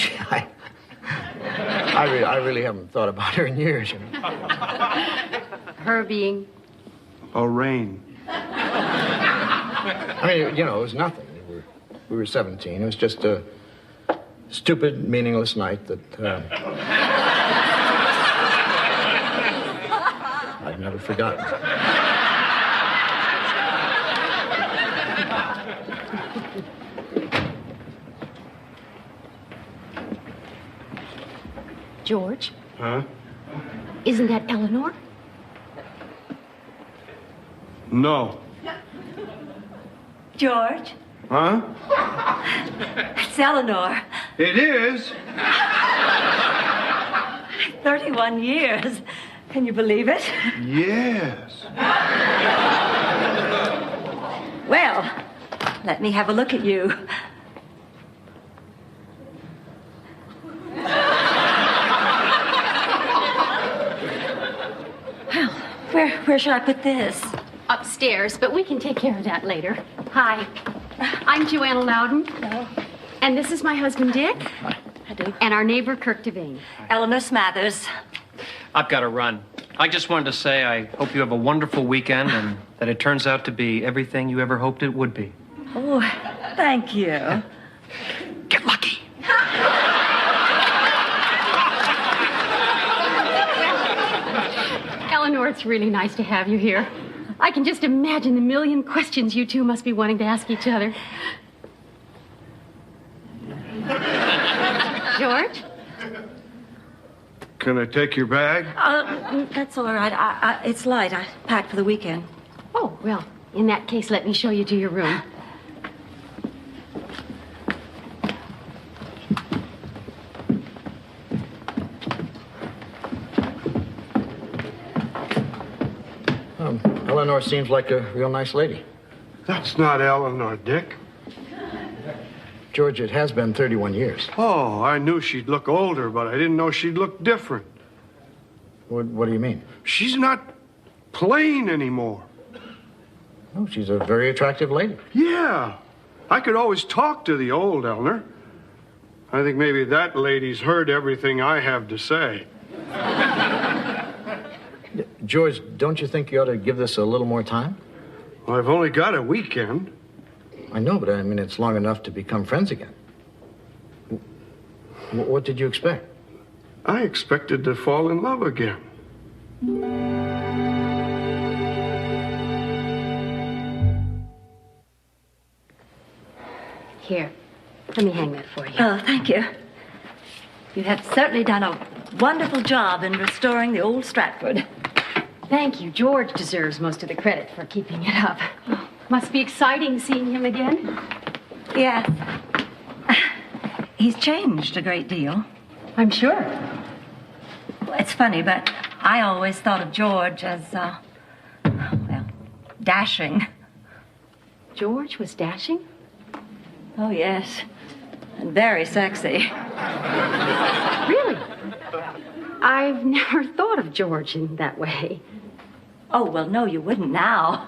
I really haven't thought about her in years. You know? Her being? Lorraine. I mean, you know, it was nothing. We were 17. It was just a stupid, meaningless night that I've never forgotten. George? Huh? Isn't that Eleanor? No. George? Huh? It's Eleanor. It is? 31 years. Can you believe it? Yes. Well, let me have a look at you. Well, where should I put this? Upstairs, but we can take care of that later. Hi. I'm Joanna Loudon. Hello. And this is my husband, Dick. Hi. I do. And our neighbor, Kirk Devane. Eleanor Smathers. I've got to run. I just wanted to say I hope you have a wonderful weekend and that it turns out to be everything you ever hoped it would be. Oh, thank you. Get lucky. Eleanor, it's really nice to have you here. I can just imagine the million questions you two must be wanting to ask each other. George? Can I take your bag? That's all right. It's light. I packed for the weekend. Oh, well, in that case, let me show you to your room. Eleanor seems like a real nice lady. That's not Eleanor, Dick. George, it has been 31 years. Oh, I knew she'd look older, but I didn't know she'd look different. What do you mean? She's not plain anymore. Oh, she's a very attractive lady. Yeah. I could always talk to the old Eleanor. I think maybe that lady's heard everything I have to say. George, don't you think you ought to give this a little more time? Well, I've only got a weekend. I know, but I mean, it's long enough to become friends again. What did you expect? I expected to fall in love again. Here, let me hang that for you. Oh, thank you. You have certainly done a wonderful job in restoring the old Stratford. Thank you. George deserves most of the credit for keeping it up. Must be exciting seeing him again. Yes. He's changed a great deal. I'm sure. Well, it's funny, but I always thought of George as, well, dashing. George was dashing? Oh, yes. And very sexy. Really? I've never thought of George in that way. Oh, well, no, you wouldn't now.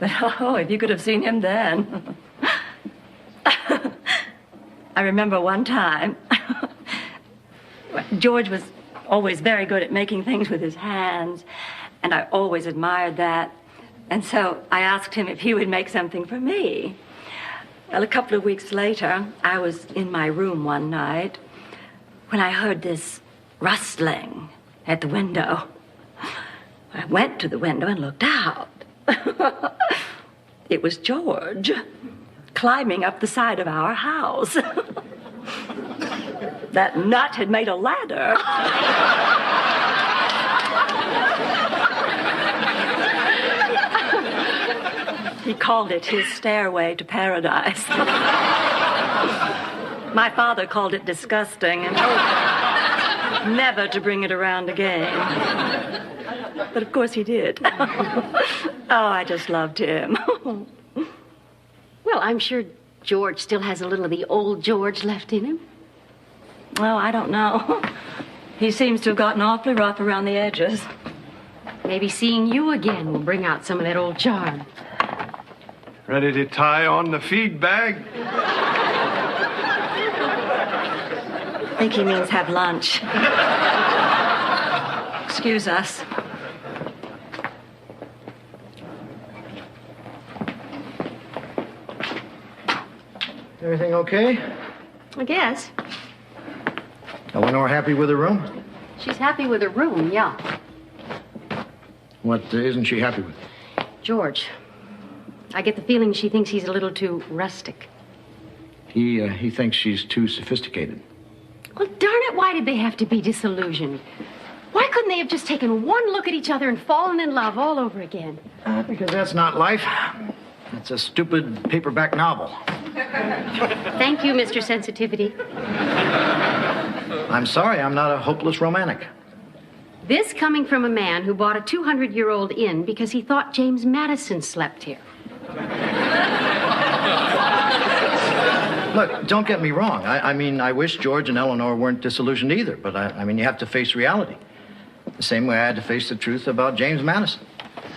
But, oh, if you could have seen him then. I remember one time, George was always very good at making things with his hands, and I always admired that. And so I asked him if he would make something for me. Well, a couple of weeks later, I was in my room one night when I heard this rustling at the window. I went to the window and looked out. It was George climbing up the side of our house. That nut had made a ladder. He called it his stairway to paradise. My father called it disgusting and told me never to bring it around again. But of course he did. Oh, I just loved him. Well, I'm sure George still has a little of the old George left in him. Well, I don't know. He seems to have gotten awfully rough around the edges. Maybe seeing you again will bring out some of that old charm. Ready to tie on the feed bag? I think he means have lunch. Excuse us. Everything okay? I guess. Eleanor happy with her room? She's happy with her room, yeah. What isn't she happy with? George. I get the feeling she thinks he's a little too rustic. He thinks she's too sophisticated. Well, darn it, why did they have to be disillusioned? Why couldn't they have just taken one look at each other and fallen in love all over again? Because that's not life. It's a stupid paperback novel. Thank you, Mr. Sensitivity. I'm sorry, I'm not a hopeless romantic. This coming from a man who bought a 200-year-old inn because he thought James Madison slept here. Look, don't get me wrong. I mean, I wish George and Eleanor weren't disillusioned either, but I mean, you have to face reality. The same way I had to face the truth about James Madison.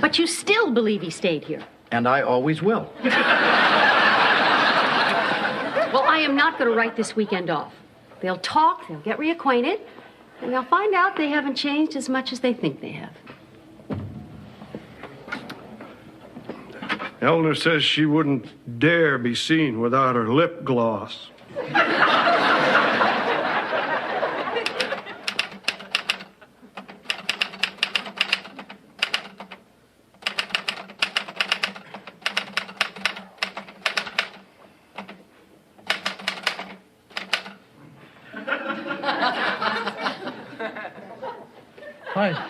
But you still believe he stayed here. And I always will. Well, I am not going to write this weekend off. They'll talk, they'll get reacquainted, and they'll find out they haven't changed as much as they think they have. Eleanor says she wouldn't dare be seen without her lip gloss.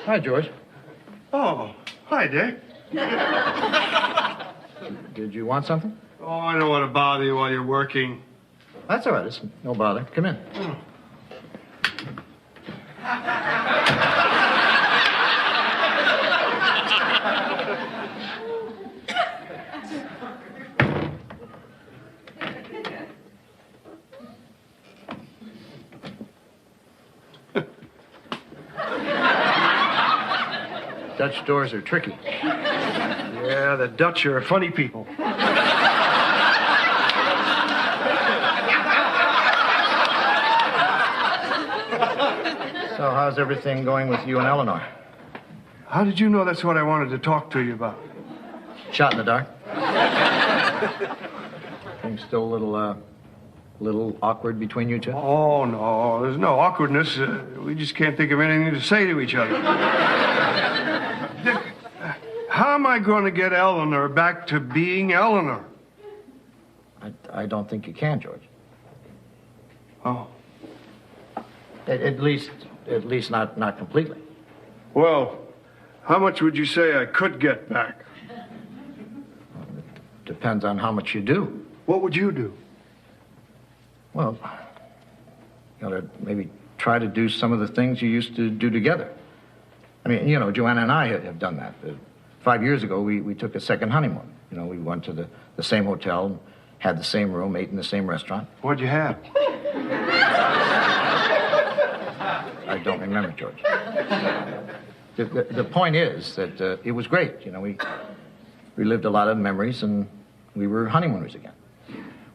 Hi, George. Oh, hi, Dick. Did you want something? Oh, I don't want to bother you while you're working. That's all right. It's no bother. Come in. Oh. Dutch doors are tricky. Yeah, the Dutch are funny people. So how's everything going with you and Eleanor? How did you know that's what I wanted to talk to you about? Shot in the dark. Things still a little awkward between you two? Oh, no, there's no awkwardness. We just can't think of anything to say to each other. Dick, how am I going to get Eleanor back to being Eleanor? I don't think you can, George. Oh. At least not completely. Well, how much would you say I could get back? Depends on how much you do. What would you do? Well, you ought to maybe try to do some of the things you used to do together. I mean, Joanna and I have done that. 5 years ago, we took a second honeymoon. We went to the same hotel, had the same room, ate in the same restaurant. What'd you have? I don't remember, George. The point is that it was great. We lived a lot of memories, and we were honeymooners again.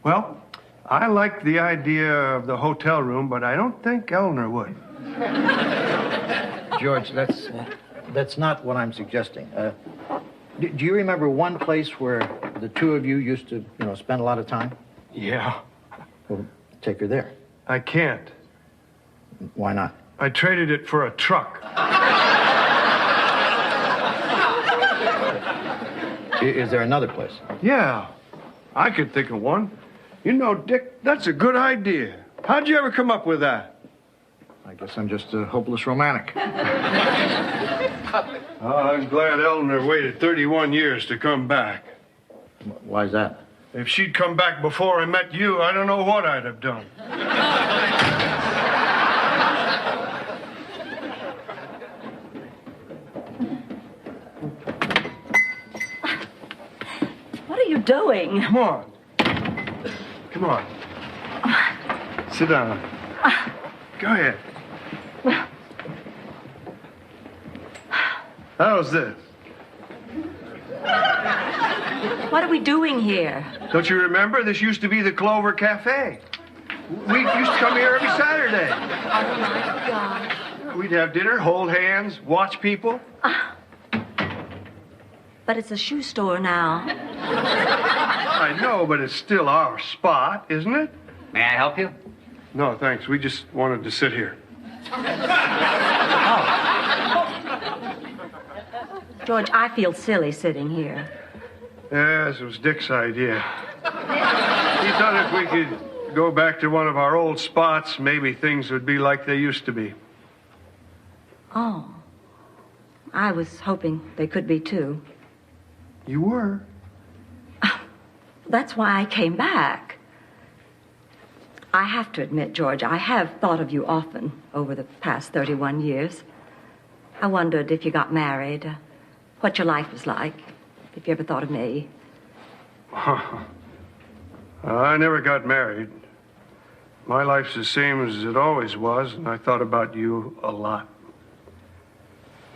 Well, I like the idea of the hotel room, but I don't think Eleanor would. George, that's not what I'm suggesting. Do you remember one place where the two of you used to, spend a lot of time? Yeah. Well, take her there. I can't. Why not? I traded it for a truck. Is there another place? Yeah, I could think of one. Dick, that's a good idea. How'd you ever come up with that? I guess I'm just a hopeless romantic. I'm glad Eleanor waited 31 years to come back. Why's that? If she'd come back before I met you, I don't know what I'd have done. What are you doing? Come on. Come on. Sit down. Go ahead. How's this? What are we doing here? Don't you remember? This used to be the Clover Cafe. We used to come here every Saturday. Oh, my gosh. We'd have dinner, hold hands, watch people. But it's a shoe store now. I know, but it's still our spot, isn't it? May I help you? No, thanks. We just wanted to sit here. George, I feel silly sitting here. Yes, it was Dick's idea. He thought if we could go back to one of our old spots, maybe things would be like they used to be. Oh. I was hoping they could be, too. You were? That's why I came back. I have to admit, George, I have thought of you often over the past 31 years. I wondered if you got married, what your life was like, if you ever thought of me. I never got married. My life's the same as it always was, and I thought about you a lot.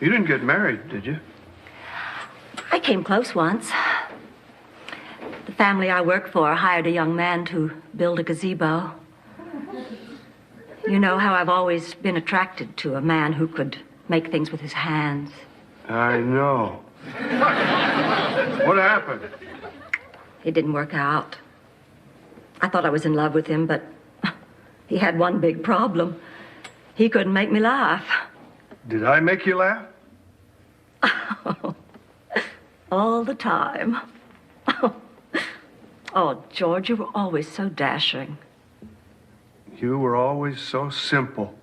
You didn't get married, did you? I came close once. The family I work for hired a young man to build a gazebo. You know how I've always been attracted to a man who could make things with his hands. I know. What happened? It didn't work out. I thought I was in love with him, but he had one big problem. He couldn't make me laugh. Did I make you laugh? All the time. Oh, George, you were always so dashing. You were always so simple.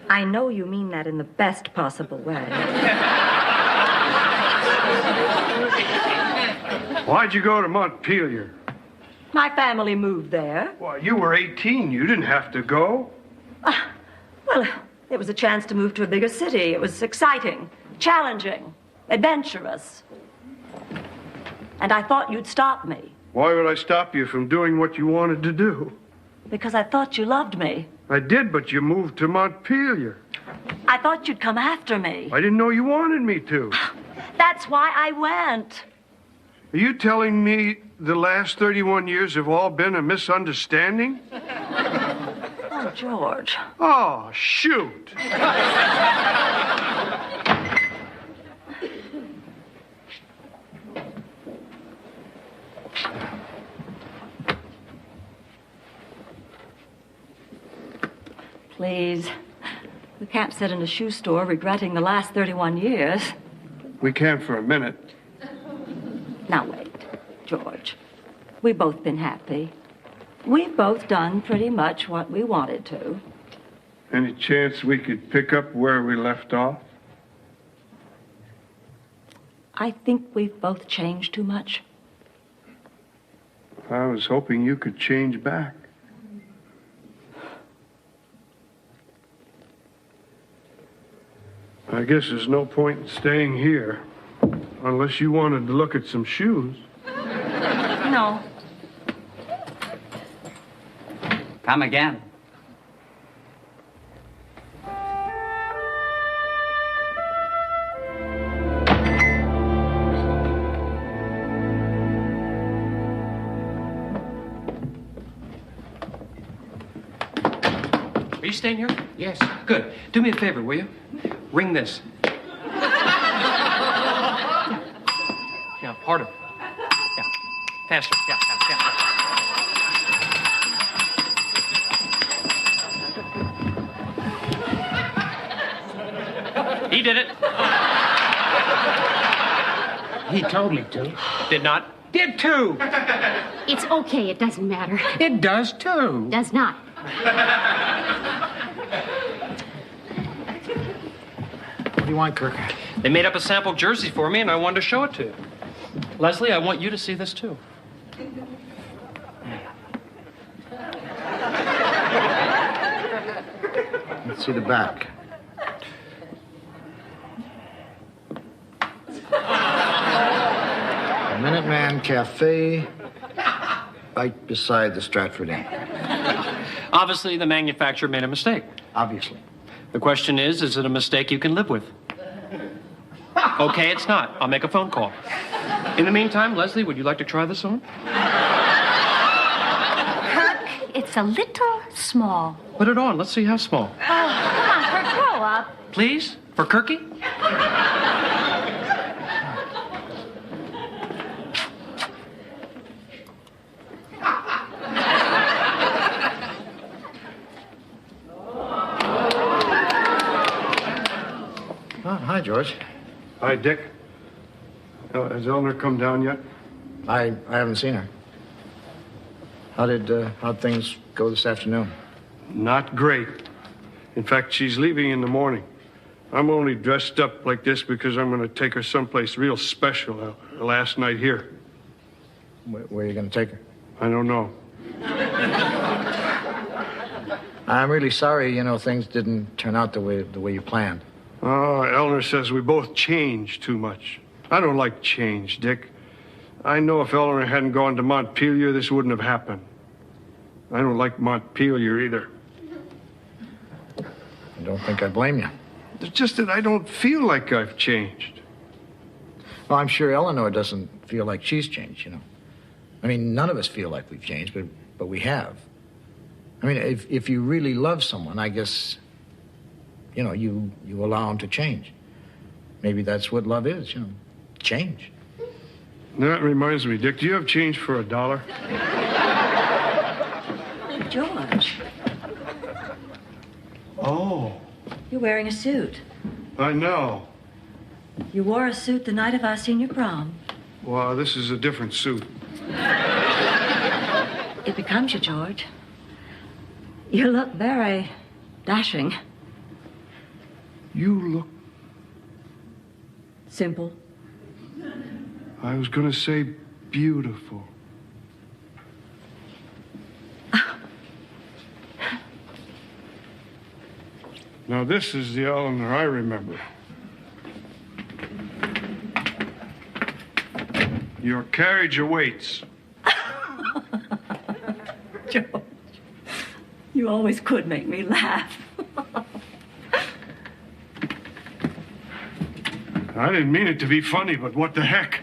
I know you mean that in the best possible way. Why'd you go to Montpelier? My family moved there. Why, you were 18. You didn't have to go. Well, it was a chance to move to a bigger city. It was exciting, challenging, adventurous. And I thought you'd stop me. Why would I stop you from doing what you wanted to do? Because I thought you loved me. I did, but you moved to Montpelier. I thought you'd come after me. I didn't know you wanted me to. That's why I went. Are you telling me the last 31 years have all been a misunderstanding? Oh, George. Oh, shoot. Please. We can't sit in a shoe store regretting the last 31 years. We can for a minute. Now, wait, George. We've both been happy. We've both done pretty much what we wanted to. Any chance we could pick up where we left off? I think we've both changed too much. I was hoping you could change back. I guess there's no point in staying here unless you wanted to look at some shoes. No. Come again. Are you staying here? Yes. Good. Do me a favor, will you? Ring this. Yeah, harder. Yeah. Faster. Yeah. He did it. He told me to. Did not. Did too. It's okay. It doesn't matter. It does too. Does not. What do you want, Kirk? They made up a sample jersey for me, and I wanted to show it to you. Leslie, I want you to see this, too. Let's see the back. The Minuteman Cafe, right beside the Stratford Inn. Obviously, the manufacturer made a mistake. Obviously. The question is it a mistake you can live with? Okay, it's not. I'll make a phone call. In the meantime, Leslie, would you like to try this on? Kirk, it's a little small. Put it on. Let's see how small. Oh, come on, Kirk, grow up. Please? For Kirky? Oh, hi, George. Hi, Dick. Has Eleanor come down yet? I haven't seen her. How'd things go this afternoon? Not great. In fact, she's leaving in the morning. I'm only dressed up like this because I'm going to take her someplace real special last night here. Where are you going to take her? I don't know. I'm really sorry, things didn't turn out the way you planned. Oh, Eleanor says we both changed too much. I don't like change, Dick. I know if Eleanor hadn't gone to Montpelier, this wouldn't have happened. I don't like Montpelier either. I don't think I blame you. It's just that I don't feel like I've changed. Well, I'm sure Eleanor doesn't feel like she's changed, I mean, none of us feel like we've changed, but we have. I mean, if you really love someone, I guess, you allow them to change. Maybe that's what love is, change. That reminds me, Dick, do you have change for $1? George, Oh, you're wearing a suit. I know. You wore a suit the night of our senior prom. Well, this is a different suit. It becomes you, George. You look very dashing. You look... Simple. I was going to say beautiful. Now, this is the Eleanor I remember. Your carriage awaits. George, you always could make me laugh. I didn't mean it to be funny, but what the heck?